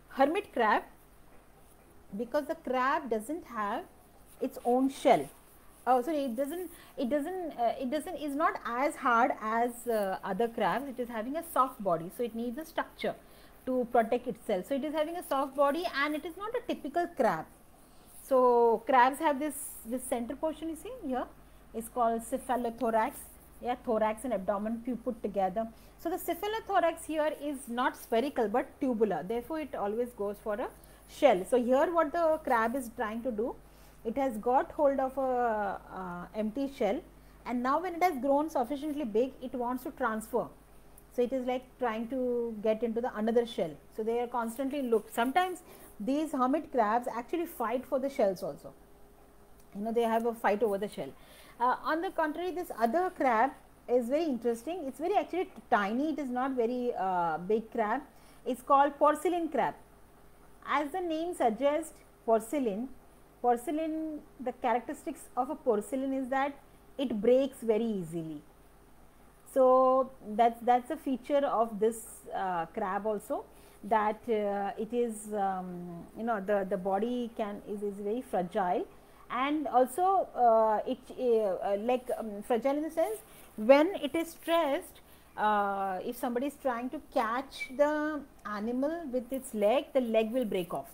hermit crab, because the crab doesn't have its own shell. Oh, sorry, is not as hard as other crabs. It is having a soft body, so it needs a structure to protect itself. So it is having a soft body, and it is not a typical crab. So crabs have this center portion, you see here, is called cephalothorax. Yeah, thorax and abdomen put together. So the cephalothorax here is not spherical but tubular. Therefore, it always goes for a shell. So here what the crab is trying to do, it has got hold of a empty shell, and now when it has grown sufficiently big, it wants to transfer. So it is like trying to get into the another shell. So they are constantly sometimes these hermit crabs actually fight for the shells also. You know, they have a fight over the shell. On the contrary, this other crab is very interesting. It's very actually tiny. It is not very big crab. It's called porcelain crab. As the name suggests, porcelain, the characteristics of a porcelain is that it breaks very easily. So that's a feature of this crab also, that it is you know, the body is very fragile, and also fragile in the sense, when it is stressed, if somebody is trying to catch the animal with its leg, the leg will break off,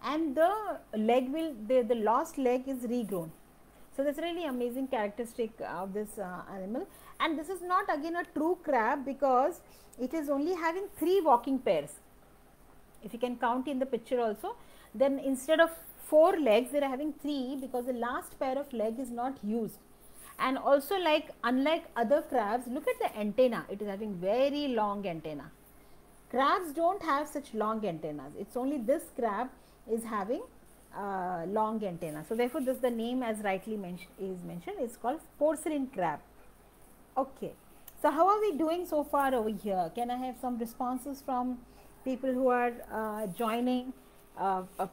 and the lost leg is regrown. So that's really amazing characteristic of this animal. And this is not again a true crab, because it is only having 3 walking pairs. If you can count in the picture also, then instead of 4 legs, they are having 3, because the last pair of leg is not used. And also, unlike other crabs, look at the antenna. It is having very long antenna. Crabs don't have such long antennas. It's only this crab is having long antenna. So therefore, the name, as rightly mentioned, is called porcelain crab. Okay. So how are we doing so far over here? Can I have some responses from people who are joining?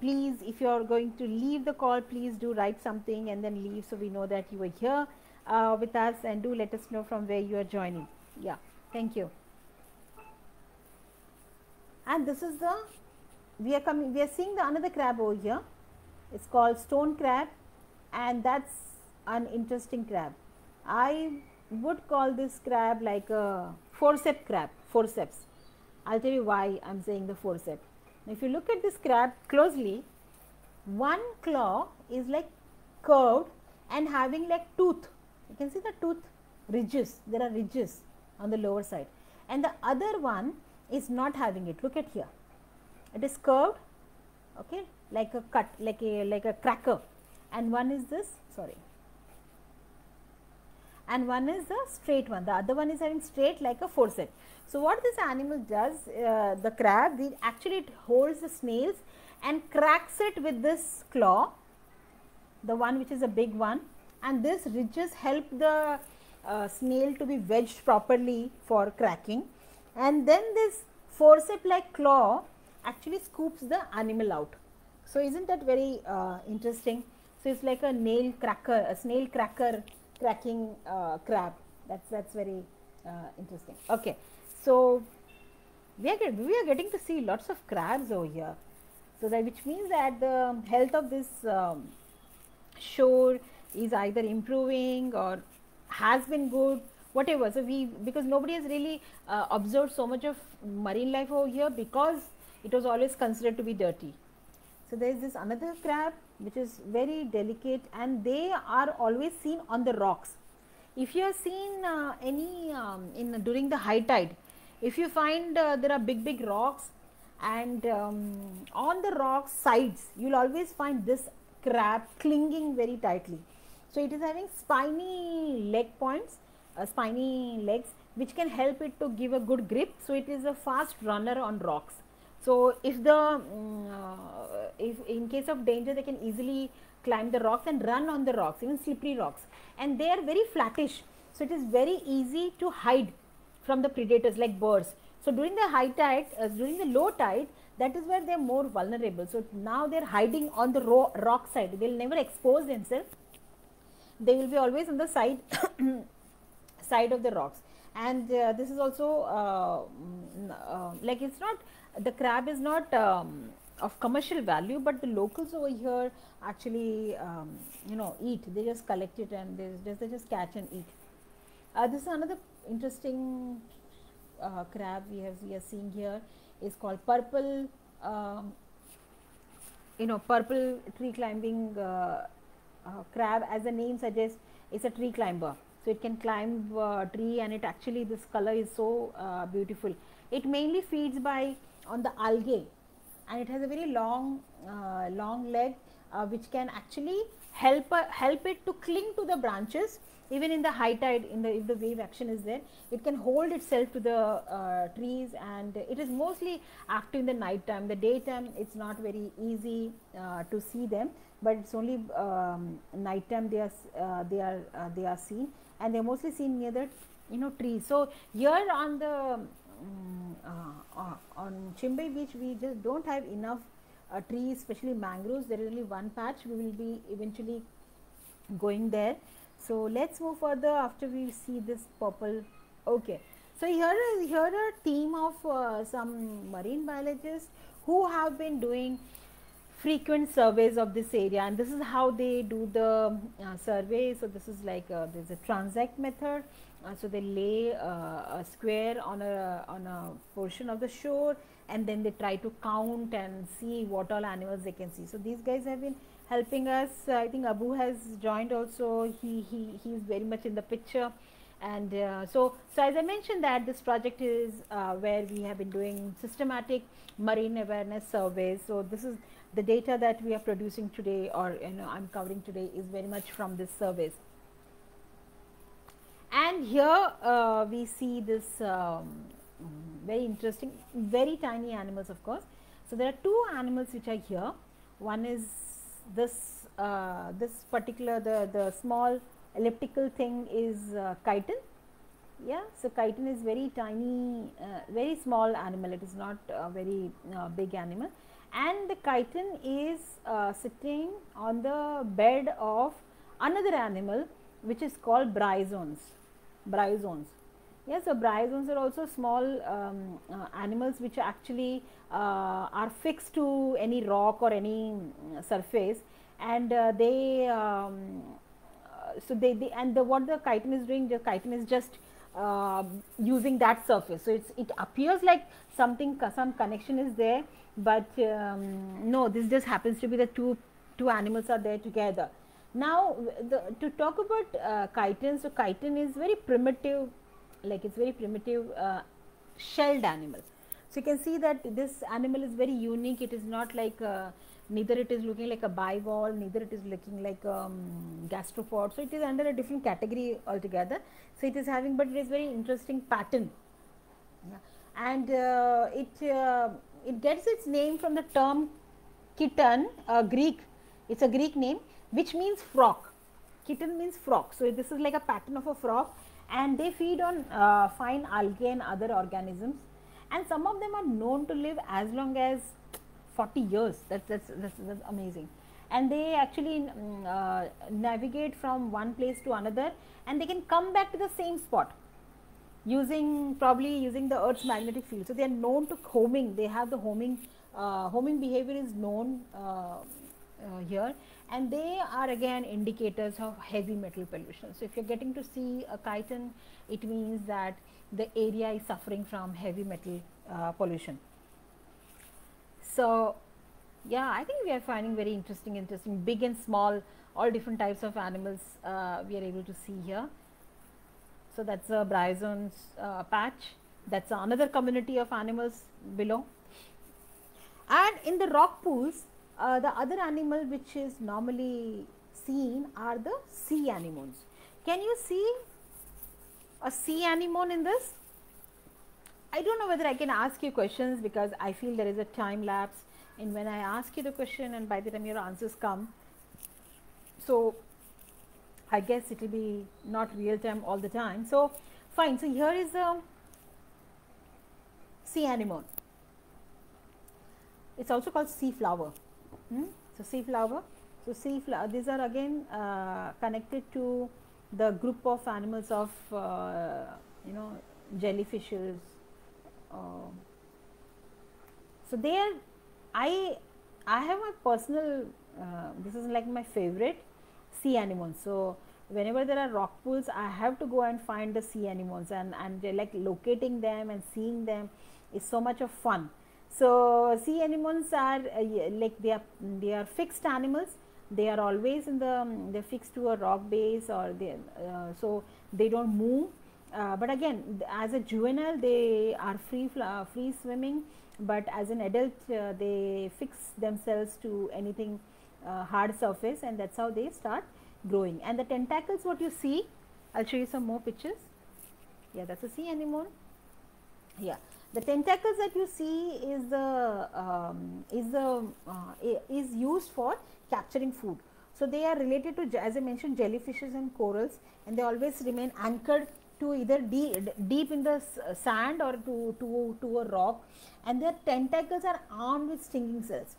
Please, if you are going to leave the call, please do write something and then leave, so we know that you are here with us, and do let us know from where you are joining. Yeah, thank you. And this is we are seeing the another crab over here. It's called stone crab, and that's an interesting crab. I would call this crab like a forceps crab. Forceps. I'll tell you why I'm saying the forceps. If you look at this crab closely, one claw is like curved and having like tooth. You can see the tooth ridges. There are ridges on the lower side, and the other one is not having it. Look at here. It is curved, okay, like a cut, like a cracker, and one is this. Sorry. And one is the straight one. The other one is having straight like a forceps. So what this animal does, the crab, actually it holds the snails and cracks it with this claw, the one which is a big one, and this ridges help the snail to be wedged properly for cracking, and then this forceps like claw actually scoops the animal out. So isn't that very interesting? So it's like a snail cracker cracking crab. That's very interesting. Okay, so we are getting to see lots of crabs over here. So that, which means that the health of this shore is either improving or has been good, whatever. So because nobody has really observed so much of marine life over here, because it was always considered to be dirty. So there is this another crab which is very delicate, and they are always seen on the rocks. If you have seen during the high tide, if you find there are big rocks, and on the rocks sides you will always find this crab clinging very tightly. So it is having spiny leg points, spiny legs, which can help it to give a good grip. So it is a fast runner on rocks. So if in case of danger, they can easily climb the rocks and run on the rocks, even slippery rocks, and they are very flattish. So it is very easy to hide from the predators like birds. So during the high tide, during the low tide, that is where they are more vulnerable. So now they are hiding on the rock side. They will never expose themselves. They will be always on the side side of the rocks. And this is also like, it's not, the crab is not of commercial value, but the locals over here actually eat. They just collect it and they just catch and eat. This is another interesting crab we are seeing here, is called purple purple tree climbing crab. As the name suggests, it's a tree climber. So it can climb tree, and it actually, this color is so beautiful. It mainly feeds on the algae, and it has a very long leg, which can actually help it to cling to the branches. Even in the high tide, if the wave action is there, it can hold itself to the trees, and it is mostly active in the night time. The daytime, it's not very easy to see them, but it's only night time they are seen, and they are mostly seen near the trees. So here on the on Chimbai beach, we just don't have enough trees, especially mangroves. There is only one patch. We will be eventually going there. So let's move further after we see this purple. Okay, so here a team of some marine biologists who have been doing frequent surveys of this area, and this is how they do the survey. So this is like there's a transect method. So they lay a square on a portion of the shore, and then they try to count and see what all animals they can see. So these guys have been helping us. I think Abu has joined also. He's very much in the picture. And so as I mentioned, that this project is where we have been doing systematic marine awareness surveys. So this is the data that we are producing today, or I'm covering today, is very much from this surveys. And here we see this very interesting, very tiny animals, of course. So there are two animals which are here. One is this particular, the small elliptical thing is chitin. Yeah, so chitin is very tiny, very small animal. It is not a very big animal, and the chitin is sitting on the bed of another animal which is called bryozoans. Yeah, so bryozoans are also small animals which actually are fixed to any rock or any surface, and what the chitin is doing, the chitin is just using that surface. So it appears like some connection is there, but no, this just happens to be the two animals are there together. Now to talk about chitin, so chitin is very primitive, like it's very primitive shelled animal. So you can see that this animal is very unique. It is not like neither it is looking like a bivalve, neither it is looking like gastropod. So it is under a different category altogether. So it is having, but it is very interesting pattern. Yeah. And it gets its name from the term chiton, Greek. It's a Greek name which means frog. Chitin means frog. So this is like a pattern of a frog, and they feed on fine algae and other organisms, and some of them are known to live as long as 40 years. That's amazing. And they actually navigate from one place to another, and they can come back to the same spot probably using the Earth's magnetic field. So they are known to homing. They have the homing behavior is known here, and they are again indicators of heavy metal pollution. So if you're getting to see a chitin, it means that the area is suffering from heavy metal pollution. So yeah, I think we are finding very interesting, big and small, all different types of animals we are able to see here. So that's a bryozoans patch. That's another community of animals below. And in the rock pools, the other animal which is normally seen are the sea anemones. Can you see a sea anemone in this? I don't know whether I can ask you questions, because I feel there is a time lapse in when I ask you the question and by the time your answers come. So I guess it will be not real time all the time. So fine. So here is the sea anemone. It's also called sea flower. So sea flower. So these are again connected to the group of animals of jellyfishes. So there, I have my personal. This is like my favorite sea anemones. So whenever there are rock pools, I have to go and find the sea anemones, and like locating them and seeing them is so much of fun. So sea anemones are like they are fixed animals. They are always in the they're fixed to a rock base, or they so they don't move. But again, as a juvenile, they are free swimming. But as an adult, they fix themselves to anything hard surface, and that's how they start growing. And the tentacles, what you see, I'll show you some more pictures. Yeah, that's a sea anemone. Yeah, the tentacles that you see is used for capturing food. So they are related to, as I mentioned, jellyfishes and corals, and they always remain anchored to either deep in the sand or to a rock, and their tentacles are armed with stinging cells,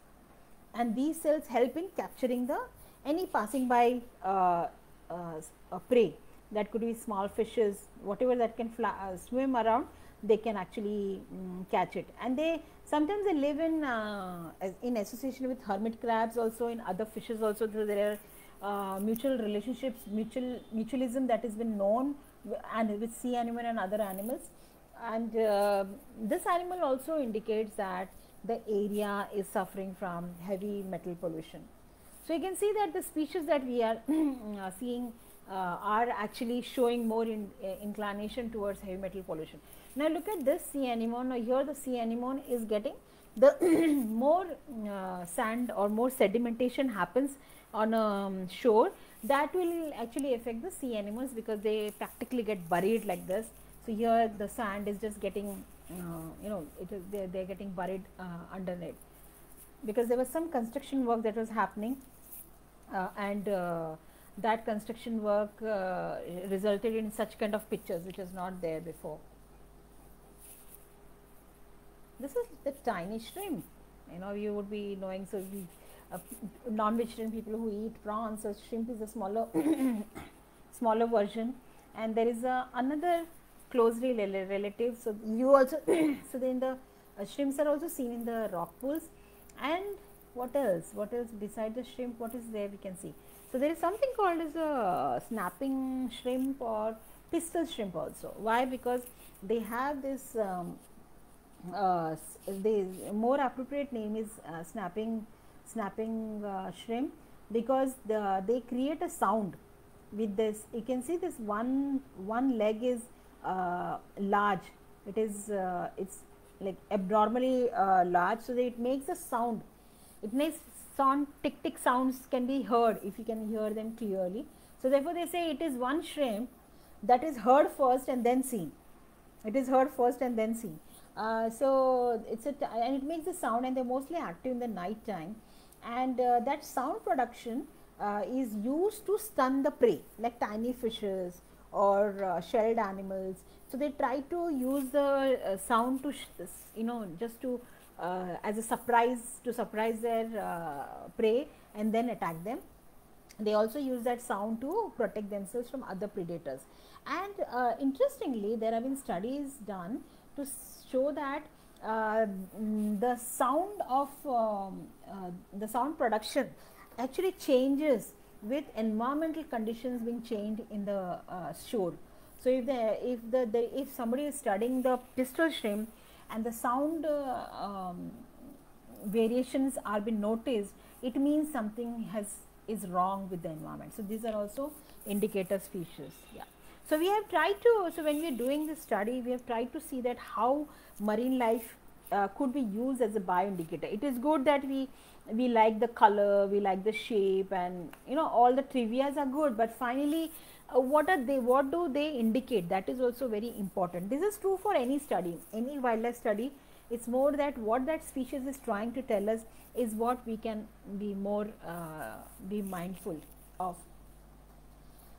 and these cells help in capturing the any passing by prey. That could be small fishes, whatever that can swim around, they can actually catch it. And they sometimes they live in association with hermit crabs, also in other fishes also. So there are mutual relationships, mutualism that has been known and with sea anemone and other animals. And this animal also indicates that the area is suffering from heavy metal pollution. So you can see that the species that we are seeing are actually showing more inclination towards heavy metal pollution. Now look at this sea anemone. Now here the sea anemone is getting the more sand or more sedimentation happens on a shore, that will actually affect the sea anemones, because they practically get buried like this. So here the sand is just getting they're getting buried under it, because there was some construction work that was happening, and that construction work resulted in such kind of pictures which was not there before. This is the tiny shrimp. You would be knowing. So non-vegetarian people who eat prawns, so shrimp is a smaller smaller version. And there is another closely relative. So you also so then the shrimps are also seen in the rock pools. And what else? What else beside the shrimp? What is there we can see? So there is something called as a snapping shrimp or pistol shrimp also. Why? Because they have this the more appropriate name is snapping shrimp, because they create a sound with this. You can see this one leg is large. It is it's like abnormally large, so that it makes a sound. It makes sound, tick tick sounds can be heard if you can hear them clearly. So therefore they say it is one shrimp that is heard first and then seen. It is heard first and then seen. So it's and it makes a sound, and they're mostly active in the night time. And that sound production is used to stun the prey, like tiny fishes or shelled animals. So they try to use the sound to just to as a surprise, to surprise their prey and then attack them. They also use that sound to protect themselves from other predators. And interestingly, there have been studies done to show that the sound of the sound production actually changes with environmental conditions being changed in the shore. So if somebody is studying the pistol shrimp and the sound variations are being noticed, it means something is wrong with the environment. So these are also indicator species. Yeah. So we have tried to, so when we are doing this study, we have tried to see that how marine life could be used as a bioindicator. It is good that we like the color, we like the shape, and all the trivias are good, but finally what do they indicate? That is also very important. This is true for any study, any wildlife study. It's more that what that species is trying to tell us is what we can be more be mindful of.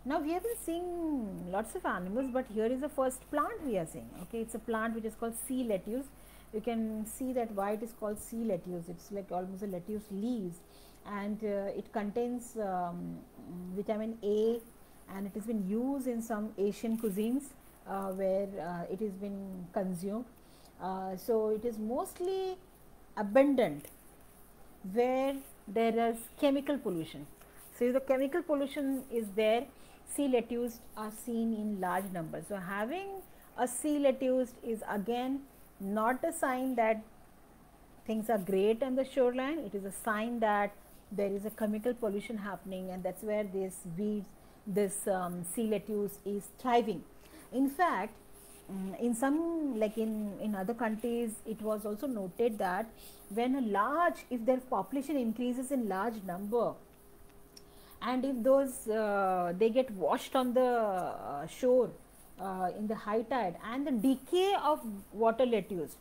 Now we have been seeing lots of animals, but here is the first plant we are seeing. Okay, it's a plant which is called sea lettuce. you can see that why it is called sea lettuce. It's like almost a lettuce leaves, and it contains vitamin A, and it has been used in some Asian cuisines where it has been consumed. So it is mostly abundant where there is chemical pollution. So if the chemical pollution is there, sea lettuce are seen in large numbers. So having a sea lettuce is again not a sign that things are great on the shoreline. It is a sign that there is a chemical pollution happening, and that's where this weed, this sea lettuce is thriving. In fact, in some, like in other countries, it was also noted that when a large, if their population increases in large number, and if those they get washed on the shore in the high tide, and the decay of water lettuce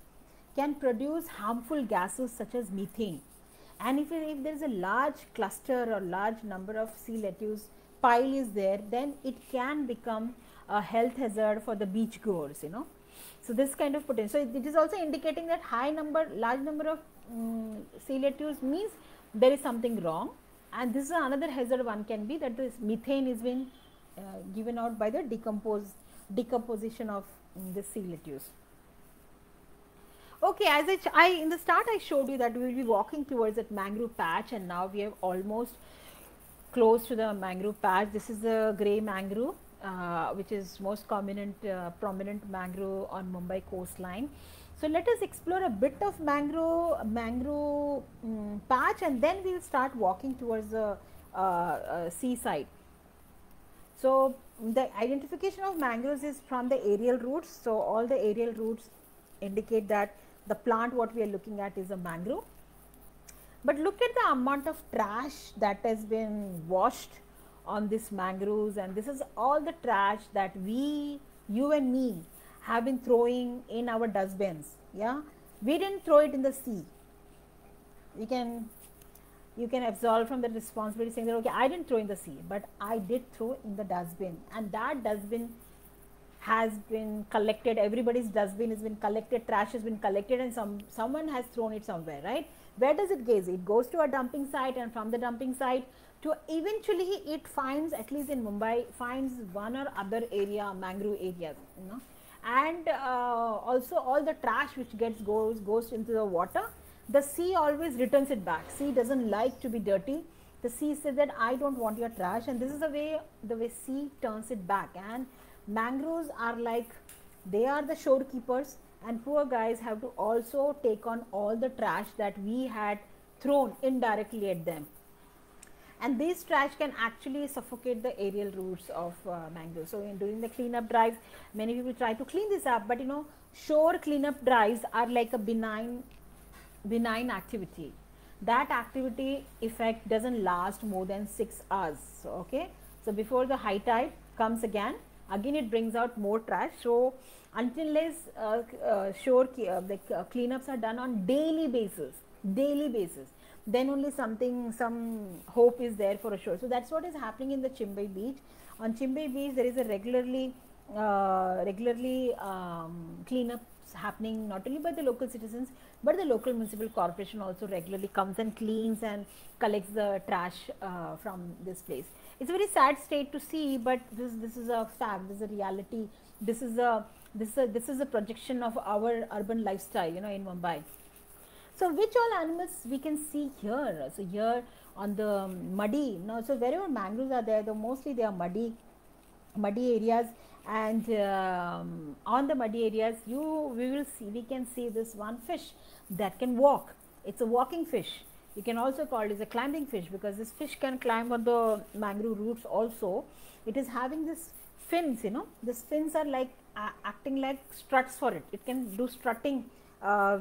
can produce harmful gases such as methane. And if there is a large cluster or large number of sea lettuce pile is there, then it can become a health hazard for the beach goers, you know. So this kind of potential. So it is also indicating that large number of sea lettuce means there is something wrong. And this is another hazard one can be, that this methane is being given out by the decomposition of the sea lettuce. Okay, as I in the start I showed you that we will be walking towards that mangrove patch, and now we have almost close to the mangrove patch. This is the grey mangrove, which is most prominent mangrove on Mumbai coastline. So let us explore a bit of mangrove patch, and then we will start walking towards the seaside. So the identification of mangroves is from the aerial roots. So all the aerial roots indicate that the plant what we are looking at is a mangrove. But look at the amount of trash that has been washed on these mangroves, and this is all the trash that you and me have been throwing in our dustbins. Yeah, we didn't throw it in the sea. You can absolve from the responsibility, saying that okay, I didn't throw in the sea, but I did throw in the dustbin, and that dustbin has been collected. Everybody's dustbin has been collected, trash has been collected, and someone has thrown it somewhere, right? Where does it go? It goes to a dumping site, and from the dumping site to eventually it finds, at least in Mumbai, finds one or other area, mangrove areas, you know. And also all the trash which goes into the water, the sea always returns it back. Sea doesn't like to be dirty. The sea says that I don't want your trash, and this is the way sea turns it back. And mangroves are like, they are the shore keepers, and poor guys have to also take on all the trash that we had thrown indirectly at them. And these trash can actually suffocate the aerial roots of mangroves. So during the cleanup drives, many people try to clean this up, but you know, shore cleanup drives are like a benign activity. That activity effect doesn't last more than 6 hours. So, okay, so before the high tide comes again it brings out more trash. So until shore cleanups are done on daily basis, then only some hope is there for a shore. So that's what is happening in the Chimbai beach. On Chimbai beach, there is a regularly cleanups happening, not only by the local citizens, but the local municipal corporation also regularly comes and cleans and collects the trash from this place. It's a very sad state to see, but this is a fact, this is a reality, this is a projection of our urban lifestyle, you know, in Mumbai. So which all animals we can see here? So here on the muddy, now, so wherever mangroves are there, mostly they are muddy areas, and on the muddy areas we can see this one fish that can walk. It's a walking fish. You can also call it as a climbing fish, because this fish can climb on the mangrove roots also. It is having this fins, you know, these fins are like acting like struts for it. It can do strutting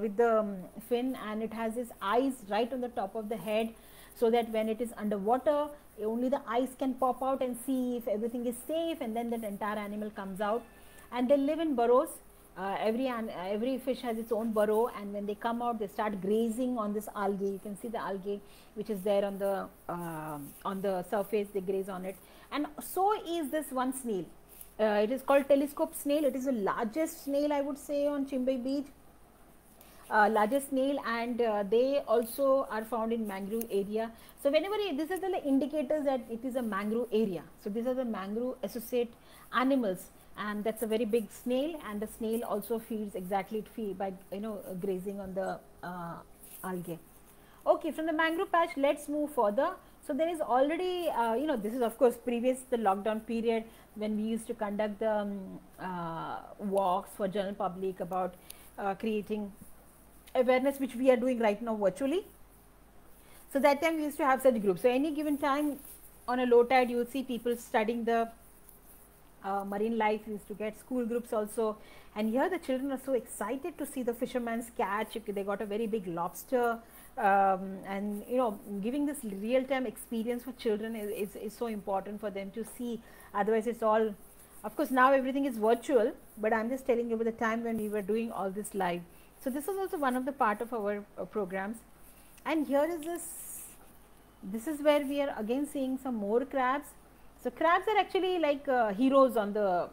with the fin, and it has its eyes right on the top of the head, so that when it is underwater, only the eyes can pop out and see if everything is safe, and then that entire animal comes out. And they live in burrows. Every fish has its own burrow, and when they come out, they start grazing on this algae. You can see the algae which is there on the surface. They graze on it, and so is this one snail. It is called telescope snail. It is the largest snail, I would say, on Chimbai beach. largest snail, and they also are found in mangrove area. So whenever this is the indicators that it is a mangrove area. So these are the mangrove associate animals, and that's a very big snail, and the snail also feeds exactly by grazing on the algae. Okay, from the mangrove patch, let's move further. So there is already, this is of course previous the lockdown period when we used to conduct the walks for general public about creating awareness, which we are doing right now virtually. So that time we used to have such groups. So any given time on a low tide, you would see people studying the marine life. We used to get school groups also, and here the children are so excited to see the fisherman's catch. They got a very big lobster, and giving this real time experience for children is so important for them to see. Otherwise it's all, of course now everything is virtual, but I'm just telling you about the time when we were doing all this live. So this is also one of the part of our programs. And here is this is where we are again seeing some more crabs. So crabs are actually like heroes on the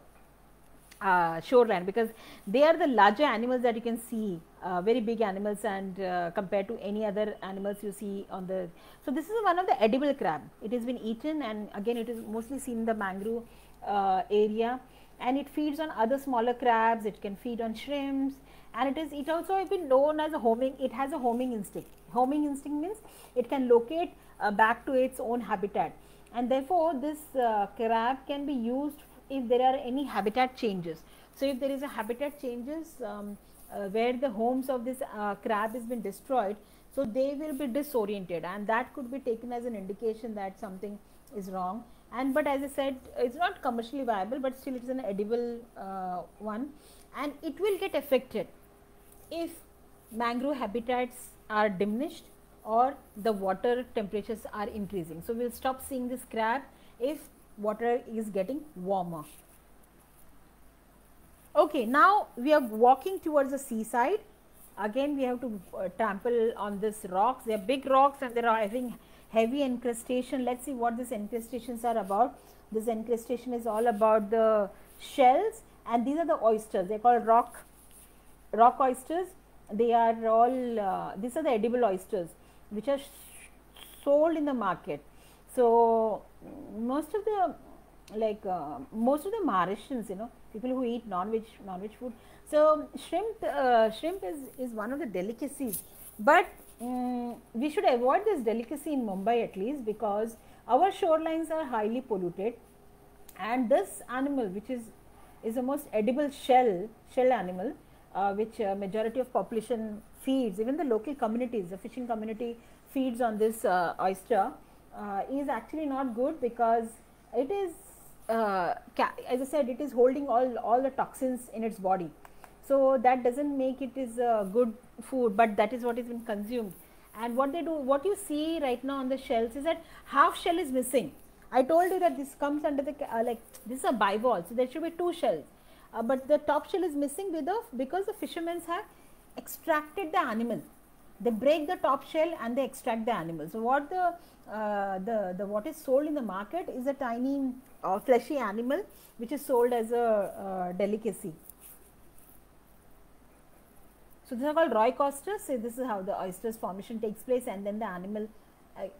shoreline, because they are the larger animals that you can see, very big animals, and compared to any other animals you see on the. So this is one of the edible crab. It has been eaten, and again it is mostly seen in the mangrove area, and it feeds on other smaller crabs. It can feed on shrimps, and it also has been known as a homing. It has a homing instinct. Homing instinct means it can locate back to its own habitat, and therefore this crab can be used if there are any habitat changes. So if there is a habitat changes where the homes of this crab has been destroyed, so they will be disoriented, and that could be taken as an indication that something is wrong. And but as I said, it's not commercially viable, but still it is an edible one, and it will get affected if mangrove habitats are diminished or the water temperatures are increasing. So we'll stop seeing this crab if water is getting warmer. Okay, now we are walking towards the seaside. Again we have to trample on this rocks. They are big rocks, and they are having heavy encrustation. Let's see what these encrustations are about. This encrustation is all about the shells, and these are the oysters. They are called rock oysters. They are all these are the edible oysters which are sold in the market. So most of the Mauritians, people who eat non-veg food. So shrimp is one of the delicacies, but we should avoid this delicacy in Mumbai at least, because our shorelines are highly polluted, and this animal, which is the most edible shell animal, which majority of population feeds, even the local communities, the fishing community feeds on this oyster, is actually not good, because it is as I said, it is holding all the toxins in its body. So that doesn't make it is good food, but that is what is been consumed. And what they do, what you see right now on the shells is that half shell is missing. I told you that this comes under the this is a bivalve, so there should be two shells, but the top shell is missing because the fishermen have extracted the animal. They break the top shell and they extract the animal. So what what is sold in the market is a tiny fleshy animal which is sold as a delicacy. So these are called rock oysters. So this is how the oysters formation takes place, and then the animal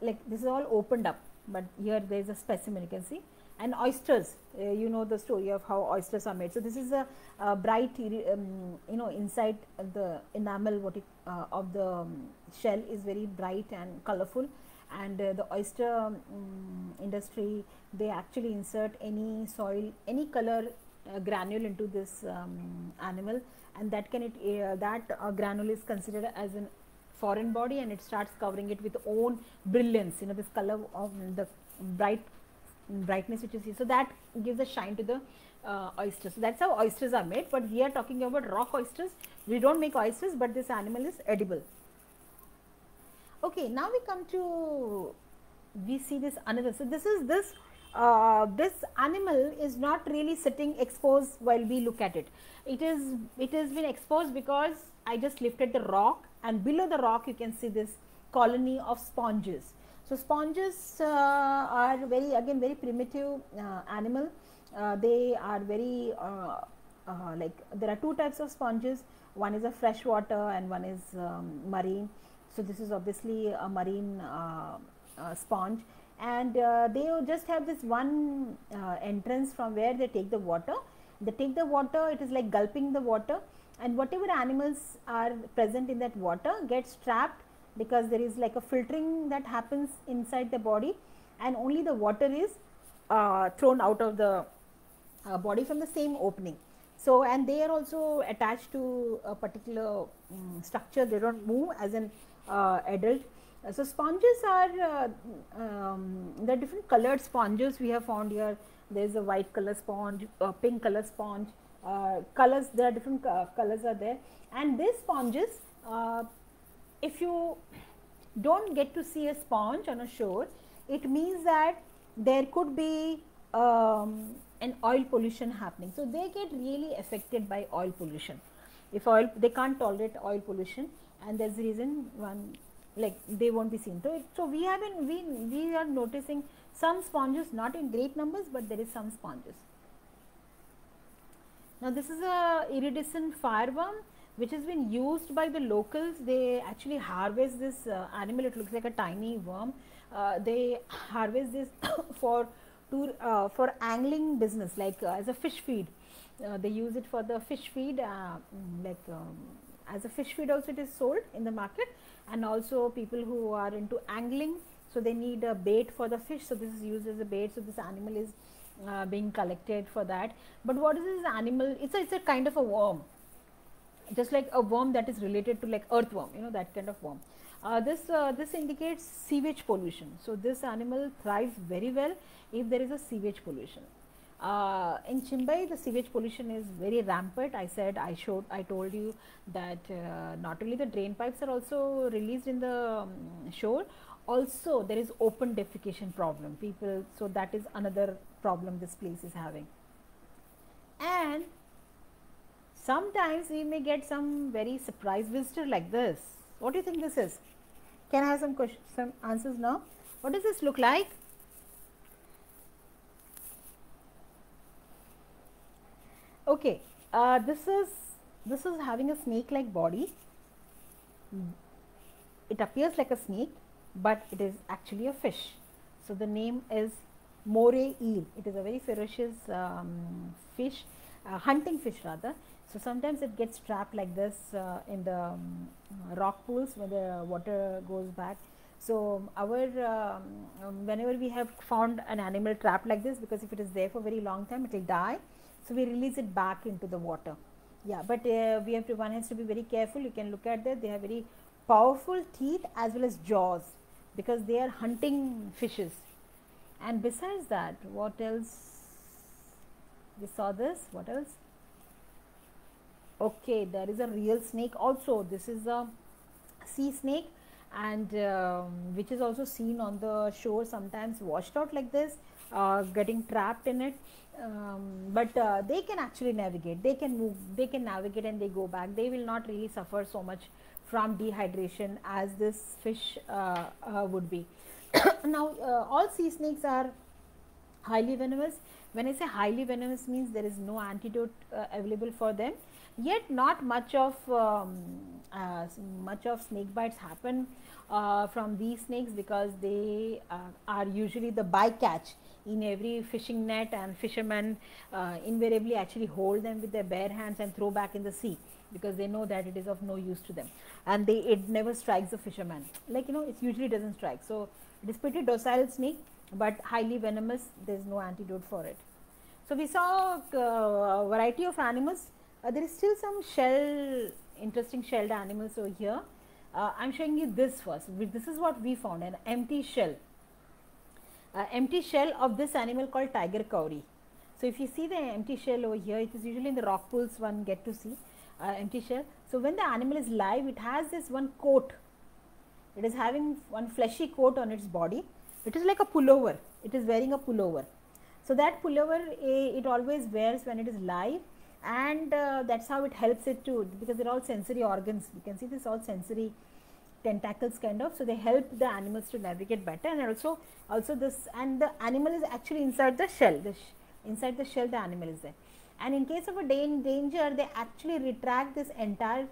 this is all opened up, but here there is a specimen you can see. And oysters, you know the story of how oysters are made. So this is a bright, inside the enamel of the shell is very bright and colorful. And the oyster industry, they actually insert any soil, any color granule into this animal, and that granule is considered as a foreign body, and it starts covering it with own brilliance. This color of the brightness which you see, so that gives a shine to the oyster. So that's how oysters are made. But we are talking about rock oysters. We don't make oysters, but this animal is edible. Okay, now we come to, we see this another. So this is this animal is not really sitting exposed while we look at it. It has been exposed because I just lifted the rock, and below the rock you can see this colony of sponges. So sponges are very primitive animal. They are very like there are two types of sponges. One is a fresh water and one is marine. So this is obviously a marine sponge, and they just have this one entrance from where they take the water. They take the water, it is like gulping the water, and whatever animals are present in that water gets trapped, because there is like a filtering that happens inside the body, and only the water is thrown out of the body from the same opening. So, and they are also attached to a particular structure, they do not move as an adult. So, sponges are there are different colored sponges we have found here. There is a white color sponge, pink color sponge, colors, there are different colors are there, and these sponges, if you do not get to see a sponge on a shore, it means that there could be an oil pollution happening. So, they get really affected by oil pollution. If oil, they can't tolerate oil pollution, and that is the reason one, like they won't be seen. So we have been, we are noticing some sponges, not in great numbers, but there is some sponges. Now this is a iridescent fireworm which has been used by the locals. They actually harvest this animal, it looks like a tiny worm. They harvest this for angling business, like as a fish feed. They use it for the fish feed, as a fish feed also it is sold in the market, and also people who are into angling, so they need a bait for the fish, so this is used as a bait. So this animal is being collected for that. But what is this animal? It's a kind of a worm, just like a worm that is related to like earthworm, you know, that kind of worm. This indicates sewage pollution. So this animal thrives very well if there is a sewage pollution. In Chimbai, the sewage pollution is very rampant. I told you that not only the drain pipes are also released in the shore, also there is open defecation problem. People, so that is another problem this place is having. And sometimes we may get some very surprise visitor like this. What do you think this is? Can I have some questions, some answers now? What does this look like? Okay, this is having a snake-like body. It appears like a snake, but it is actually a fish. So the name is moray eel. It is a very ferocious fish, hunting fish rather. So sometimes it gets trapped like this in the rock pools when the water goes back. So our whenever we have found an animal trapped like this, because if it is there for a very long time, it will die. So we release it back into the water. Yeah, but we have to, one has to be very careful. You can look at that. They have very powerful teeth as well as jaws, because they are hunting fishes. And besides that, what else? We saw this. What else? Okay, there is a real snake also. This is a sea snake, and which is also seen on the shore, sometimes washed out like this, getting trapped in it. But they can actually navigate, they can move, they can navigate, and they go back. They will not really suffer so much from dehydration as this fish would be. Now all sea snakes are highly venomous. When I say highly venomous, means there is no antidote available for them, yet not much of snake bites happen from these snakes, because they are usually the bycatch in every fishing net, and fishermen invariably actually hold them with their bare hands and throw back in the sea, because they know that it is of no use to them, and it never strikes the fisherman, like, you know, it usually doesn't strike. So it is pretty docile snake, but highly venomous. There is no antidote for it. So we saw a variety of animals. There is still some interesting shelled animals over here. I am showing you this first. This is what we found, an empty shell. Empty shell of this animal called tiger cowrie. So if you see the empty shell over here, it is usually in the rock pools one get to see empty shell. So when the animal is live, it has this one coat. It is having one fleshy coat on its body. It is like a pullover. It is wearing a pullover. So that pullover it always wears when it is live, and that's how it helps it to, because they're all sensory organs. You can see this all sensory tentacles kind of, so they help the animals to navigate better. And also this, and the animal is actually inside the shell, inside the shell the animal is there. and in case of a danger, they actually retract this entire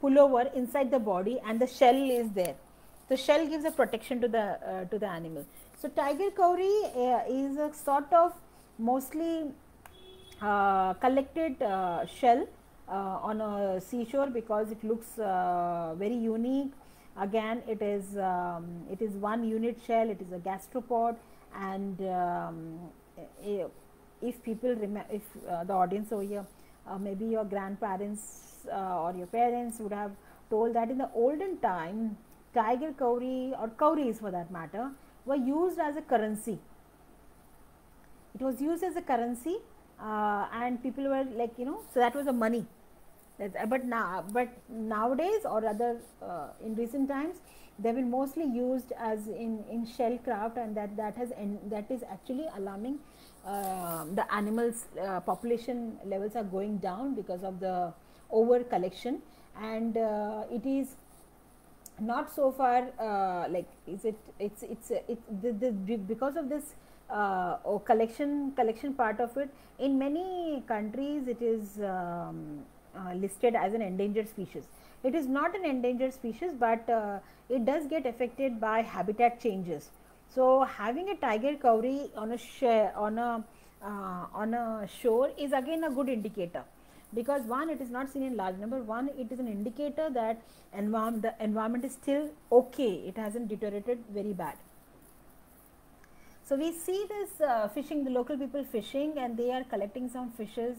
pullover inside the body, and the shell is there. The shell gives a protection to the animal. So tiger cowrie is a sort of mostly collected shell on a seashore, because it looks very unique. Again, it is one unit shell, it is a gastropod, and if people remember, if the audience over here, maybe your grandparents or your parents would have told that in the olden time, tiger cowrie, or cowries for that matter, were used as a currency. It was used as a currency, and people were like, so that was a money. But nowadays, or rather in recent times, they have been mostly used as in shell craft, and that is actually alarming. The animals population levels are going down because of the over collection, and it is not so far like, is it, because of this collection part of it, in many countries it is listed as an endangered species. It is not an endangered species, but it does get affected by habitat changes. So having a tiger cowrie on a shore is again a good indicator, because one, it is not seen in large number. One, it is an indicator that the environment is still okay, it hasn't deteriorated very bad. So we see this fishing, the local people fishing, and they are collecting some fishes.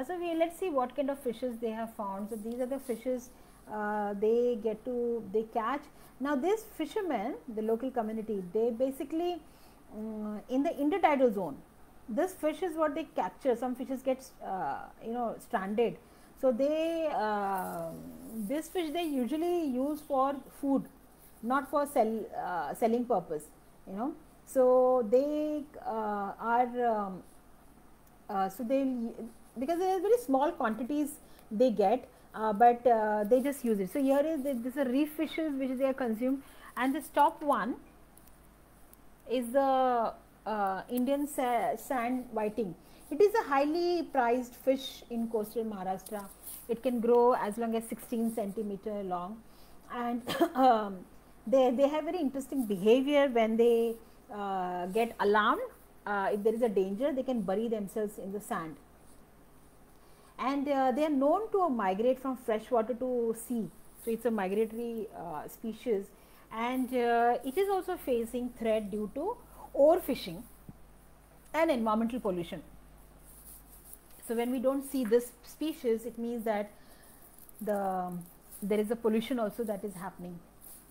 So let's see what kind of fishes they have found. So these are the fishes they catch. Now this fishermen, the local community, they basically in the intertidal zone, this fish is what they capture. Some fishes get stranded. So they this fish they usually use for food, not for selling purpose. So they so they, because there are very small quantities they get, but they just use it. So here is this are reef fishes which they are consumed, and this top one is the Indian sand whiting. It is a highly prized fish in coastal Maharashtra. It can grow as long as 16 centimeter long, and they have very interesting behavior. When they get alarmed, if there is a danger, they can bury themselves in the sand, and they are known to migrate from fresh water to sea. So it's a migratory species, and it is also facing threat due to overfishing and environmental pollution. So when we don't see this species, it means that there is a pollution also that is happening.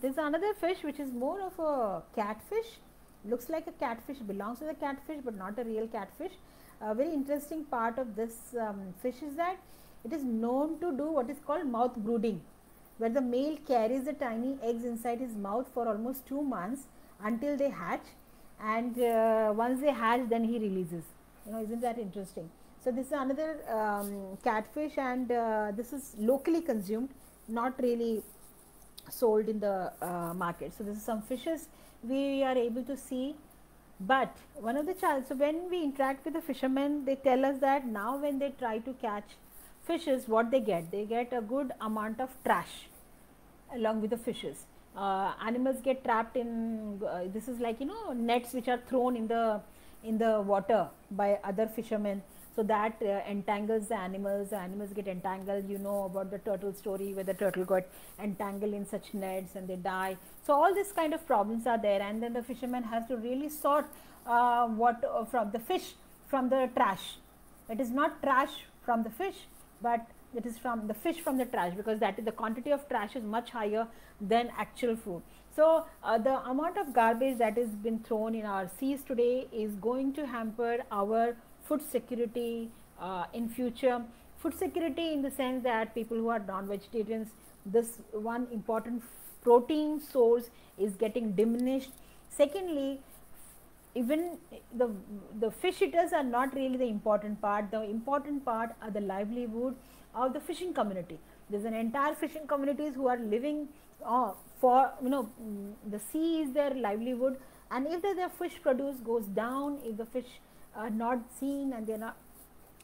There is another fish which is more of a catfish, looks like a catfish, belongs to the catfish, but not a real catfish. A very interesting part of this fish is that it is known to do what is called mouth brooding, where the male carries the tiny eggs inside his mouth for almost 2 months until they hatch, and once they hatch, then he releases. Isn't that interesting? So this is another catfish, and this is locally consumed, not really sold in the market. So this is some fishes we are able to see. But one of the challenges, so when we interact with the fishermen, they tell us that now when they try to catch fishes, what they get a good amount of trash along with the fishes. Animals get trapped in this is like nets which are thrown in the water by other fishermen. So that entangles the animals get entangled. About the turtle story, where the turtle got entangled in such nets and they die. So all this kind of problems are there, and then the fisherman has to really sort from the fish from the trash. It is not trash from the fish, but it is from the fish from the trash, because the quantity of trash is much higher than actual food. So the amount of garbage that has been thrown in our seas today is going to hamper our food security in future. Food security in the sense that people who are non-vegetarians, this one important protein source is getting diminished. Secondly, even the fish eaters are not really the important part. The important part are the livelihood of the fishing community. There's an entire fishing communities who are living for the sea is their livelihood, and if the fish produce goes down, if the fish are not seen and they are not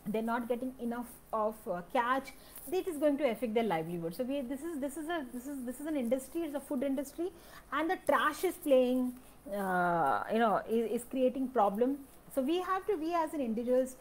they're not getting enough of catch, that is going to affect their livelihood. So this is an industry, it's a food industry, and the trash is playing, is creating problem. So we as an individuals,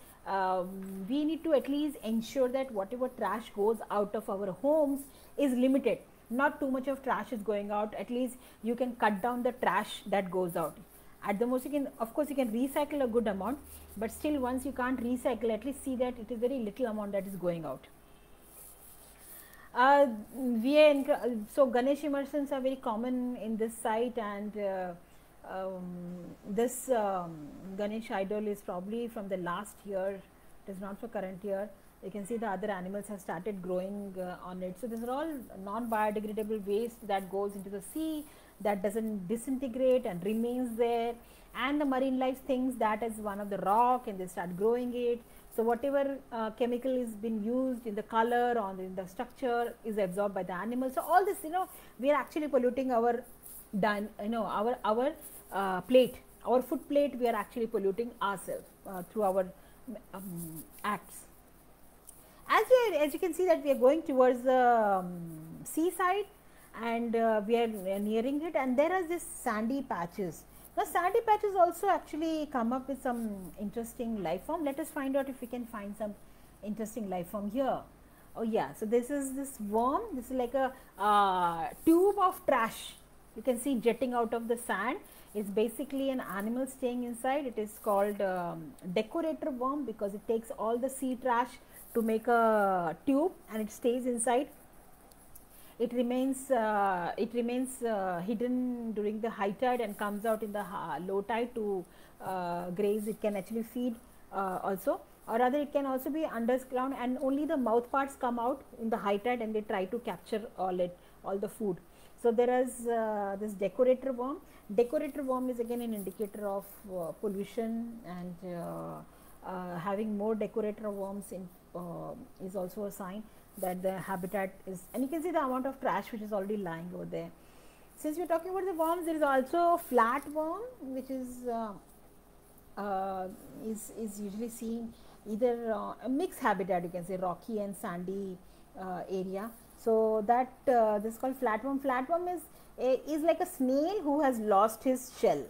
we need to at least ensure that whatever trash goes out of our homes is limited. Not too much of trash is going out. At least you can cut down the trash that goes out. At the most, you can, of course, you can recycle a good amount, but still, once you can't recycle, at least see that it is very little amount that is going out. So Ganesh immersions are very common in this site, and this Ganesh idol is probably from the last year. It is not for current year. You can see the other animals have started growing on it. So these are all non-biodegradable waste that goes into the sea, that doesn't disintegrate and remains there, and the marine life thinks that is one of the rock and they start growing it. So whatever chemical is being used in the color or in the structure is absorbed by the animal. So all this, we are actually polluting our plate, our food plate. We are actually polluting ourselves through our acts. As you can see that we are going towards the seaside, and we are nearing it, and there are these sandy patches. Now sandy patches also actually come up with some interesting life form. Let us find out if we can find some interesting life form here. Oh yeah, so this is this worm. This is like a tube of trash. You can see jetting out of the sand. It's basically an animal staying inside. It is called decorator worm because it takes all the sea trash to make a tube, and it stays inside. It remains hidden during the high tide and comes out in the low tide to graze. It can actually feed also, or rather it can also be underground, and only the mouth parts come out in the high tide, and they try to capture all the food. So there is this decorator worm. Decorator worm is again an indicator of pollution, and having more decorator worms is also a sign that the habitat is, and you can see the amount of trash which is already lying over there. Since we are talking about the worms, there is also a flat worm, which is usually seen either a mixed habitat, you can say rocky and sandy area. So that this is called flatworm. Flatworm is like a snail who has lost his shell,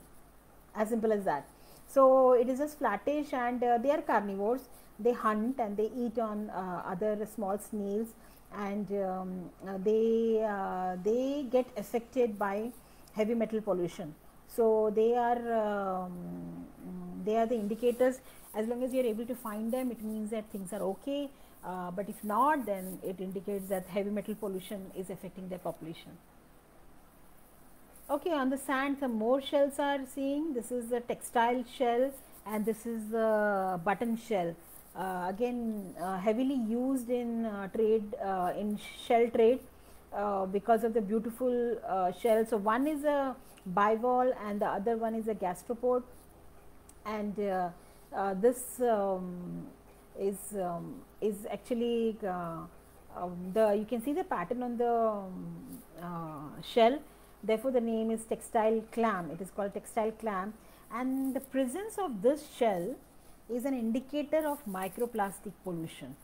as simple as that. So it is just flattish, and they are carnivores. They hunt and they eat on other small snails, and they get affected by heavy metal pollution. So they are the indicators. As long as you are able to find them, it means that things are okay. But if not, then it indicates that heavy metal pollution is affecting their population. Okay, on the sand some more shells are seeing. This is the textile shell, and this is the button shell. Again heavily used in trade, in shell trade, because of the beautiful shell. So one is a bivalve and the other one is a gastropod, and this is actually you can see the pattern on the shell. Therefore the name is textile clam. It is called textile clam, and the presence of this shell is an indicator of microplastic pollution.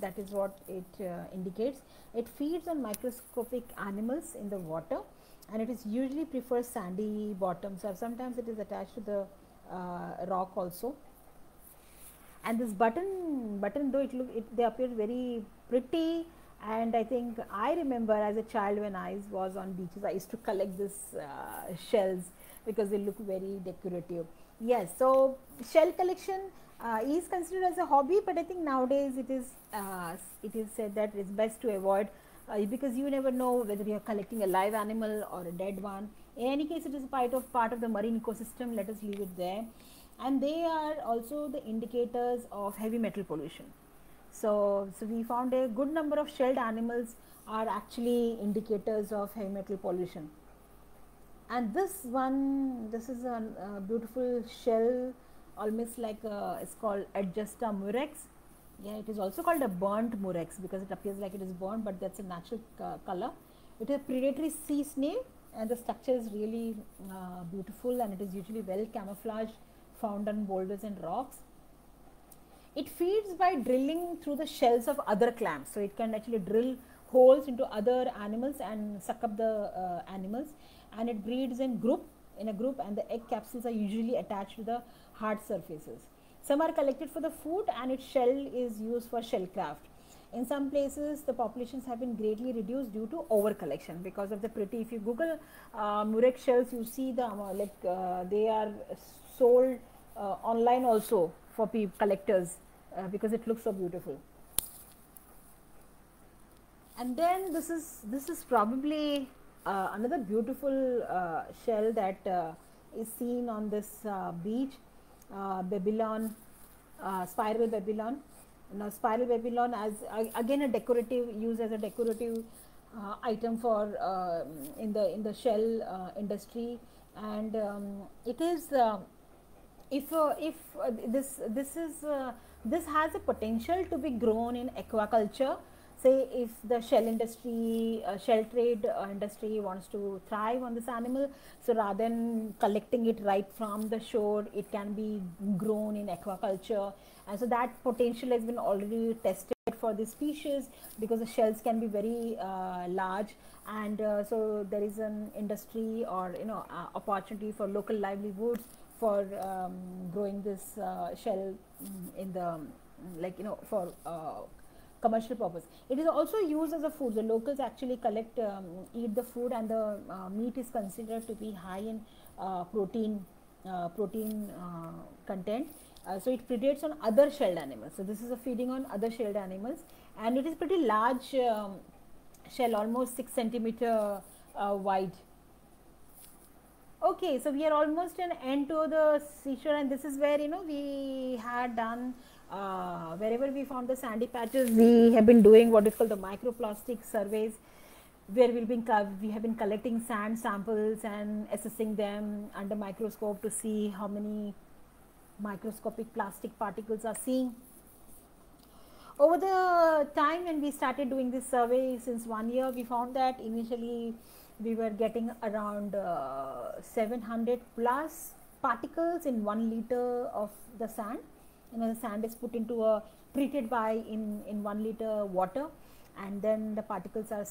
That is what it indicates. It feeds on microscopic animals in the water, and it is usually prefers sandy bottoms, or sometimes it is attached to the rock also. And this button though they appear very pretty, and I think I remember as a child when I was on beaches, I used to collect this shells because they look very decorative. Yes, so shell collection is considered as a hobby, but I think nowadays it is said that it's best to avoid, because you never know whether you are collecting a live animal or a dead one. In any case, it is part of the marine ecosystem. Let us leave it there. And they are also the indicators of heavy metal pollution. So we found a good number of shelled animals are actually indicators of heavy metal pollution. And this is a beautiful shell, almost like it's called Adjusta murex. Yeah, it is also called a burnt murex because it appears like it is burnt, but that's a natural color. It is a predatory sea snail, and the structure is really beautiful, and it is usually well camouflaged, found on boulders and rocks. It feeds by drilling through the shells of other clams. So it can actually drill holes into other animals and suck up the animals, and it breeds in a group, and the egg capsules are usually attached to the hard surfaces. Some are collected for the food, and its shell is used for shell craft. In some places, the populations have been greatly reduced due to over collection because of the pretty. If you Google murex shells, you see the they are sold online also for collectors because it looks so beautiful. And then this is probably another beautiful shell that is seen on this beach, Babylon, spiral Babylon. Now spiral Babylon as again a decorative, used as a decorative item for in the shell industry, and it is if this has a potential to be grown in aquaculture. Say if the shell industry, shell trade industry wants to thrive on this animal, so rather than collecting it right from the shore, it can be grown in aquaculture, and so that potential has been already tested for this species because the shells can be very large, and so there is an industry or opportunity for local livelihoods for growing this shell in the for commercial purpose. It is also used as a food. The locals actually collect, eat the food, and the meat is considered to be high in protein content. So it predates on other shelled animals. So this is a feeding on other shelled animals, and it is pretty large shell, almost 6 centimeter wide. Okay, so we are almost an end to the seashore, and this is where we had done wherever we found the sandy patches, we have been doing what is called the microplastic surveys, where we have been collecting sand samples and assessing them under microscope to see how many microscopic plastic particles are seen. Over the time when we started doing this survey, since 1 year, we found that initially we were getting around 700 plus particles in 1 liter of the sand. The sand is put into a treated by in 1 liter water, and then the particles are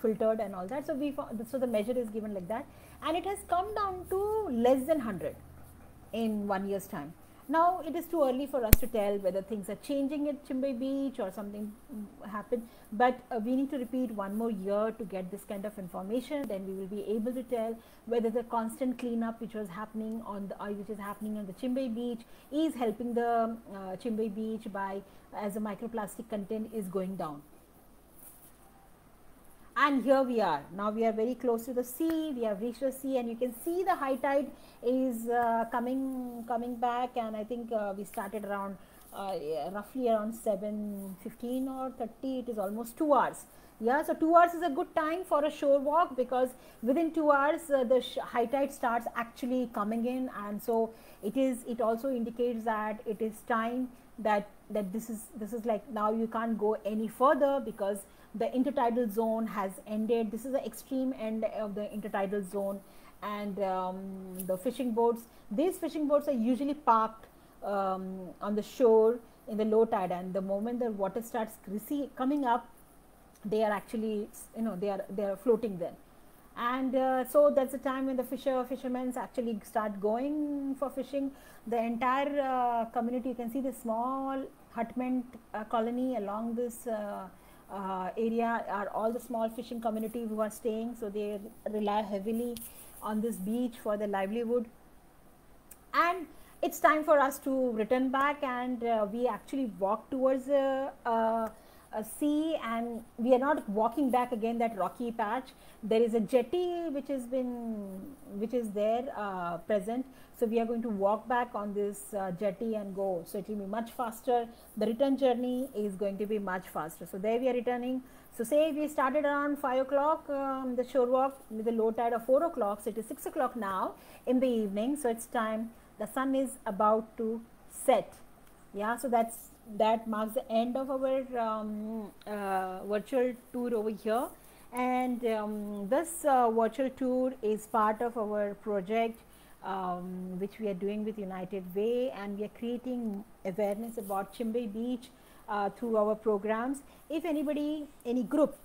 filtered and all that. So so the measure is given like that, and it has come down to less than 100 in 1 year's time. Now it is too early for us to tell whether things are changing at Chimbay Beach or something happened, but we need to repeat 1 more year to get this kind of information. Then we will be able to tell whether the constant cleanup which is happening on the Chimbay Beach is helping the Chimbay Beach by as the microplastic content is going down. And here we are. Now we are very close to the sea. We have reached the sea, and you can see the high tide is coming back. And I think we started around roughly around 7:15 or 30. It is almost 2 hours. Yeah, so 2 hours is a good time for a shore walk, because within 2 hours the high tide starts actually coming in, and so it also indicates that it is time that this is like now you can't go any further because the intertidal zone has ended. This is the extreme end of the intertidal zone, and the fishing boats, these fishing boats are usually parked on the shore in the low tide, and the moment the water starts coming up, they are actually they are floating then. And so that's the time when the fishermen actually start going for fishing. The entire community, you can see the small hutment colony along this area are all the small fishing community who are staying, so they rely heavily on this beach for their livelihood. And it's time for us to return back, and we actually walk towards a sea, and we are not walking back again that rocky patch. There is a jetty which is there present, so we are going to walk back on this jetty and go. So it will be much faster. The return journey is going to be much faster. So there we are returning. So say we started around 5 o'clock the shore walk with a low tide of 4 o'clock. So it is 6 o'clock now in the evening. So it's time. The sun is about to set. Yeah, so that marks the end of our virtual tour over here. And this virtual tour is part of our project which we are doing with United Way, and we are creating awareness about Chimbai Beach through our programs. If anybody, any group,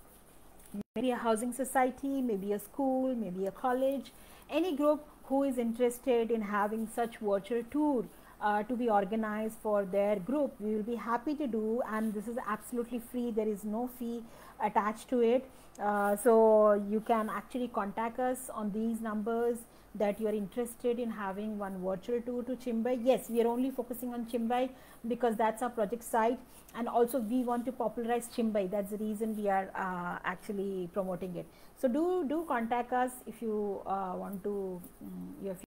maybe a housing society, maybe a school, maybe a college, any group who is interested in having such virtual tour to be organized for their group, we will be happy to do, and this is absolutely free. There is no fee attached to it. So you can actually contact us on these numbers that you are interested in having one virtual tour to Chimbai. Yes, we are only focusing on Chimbai because that's our project site, and also we want to popularize Chimbai. That's the reason we are actually promoting it. So do contact us if you want to, if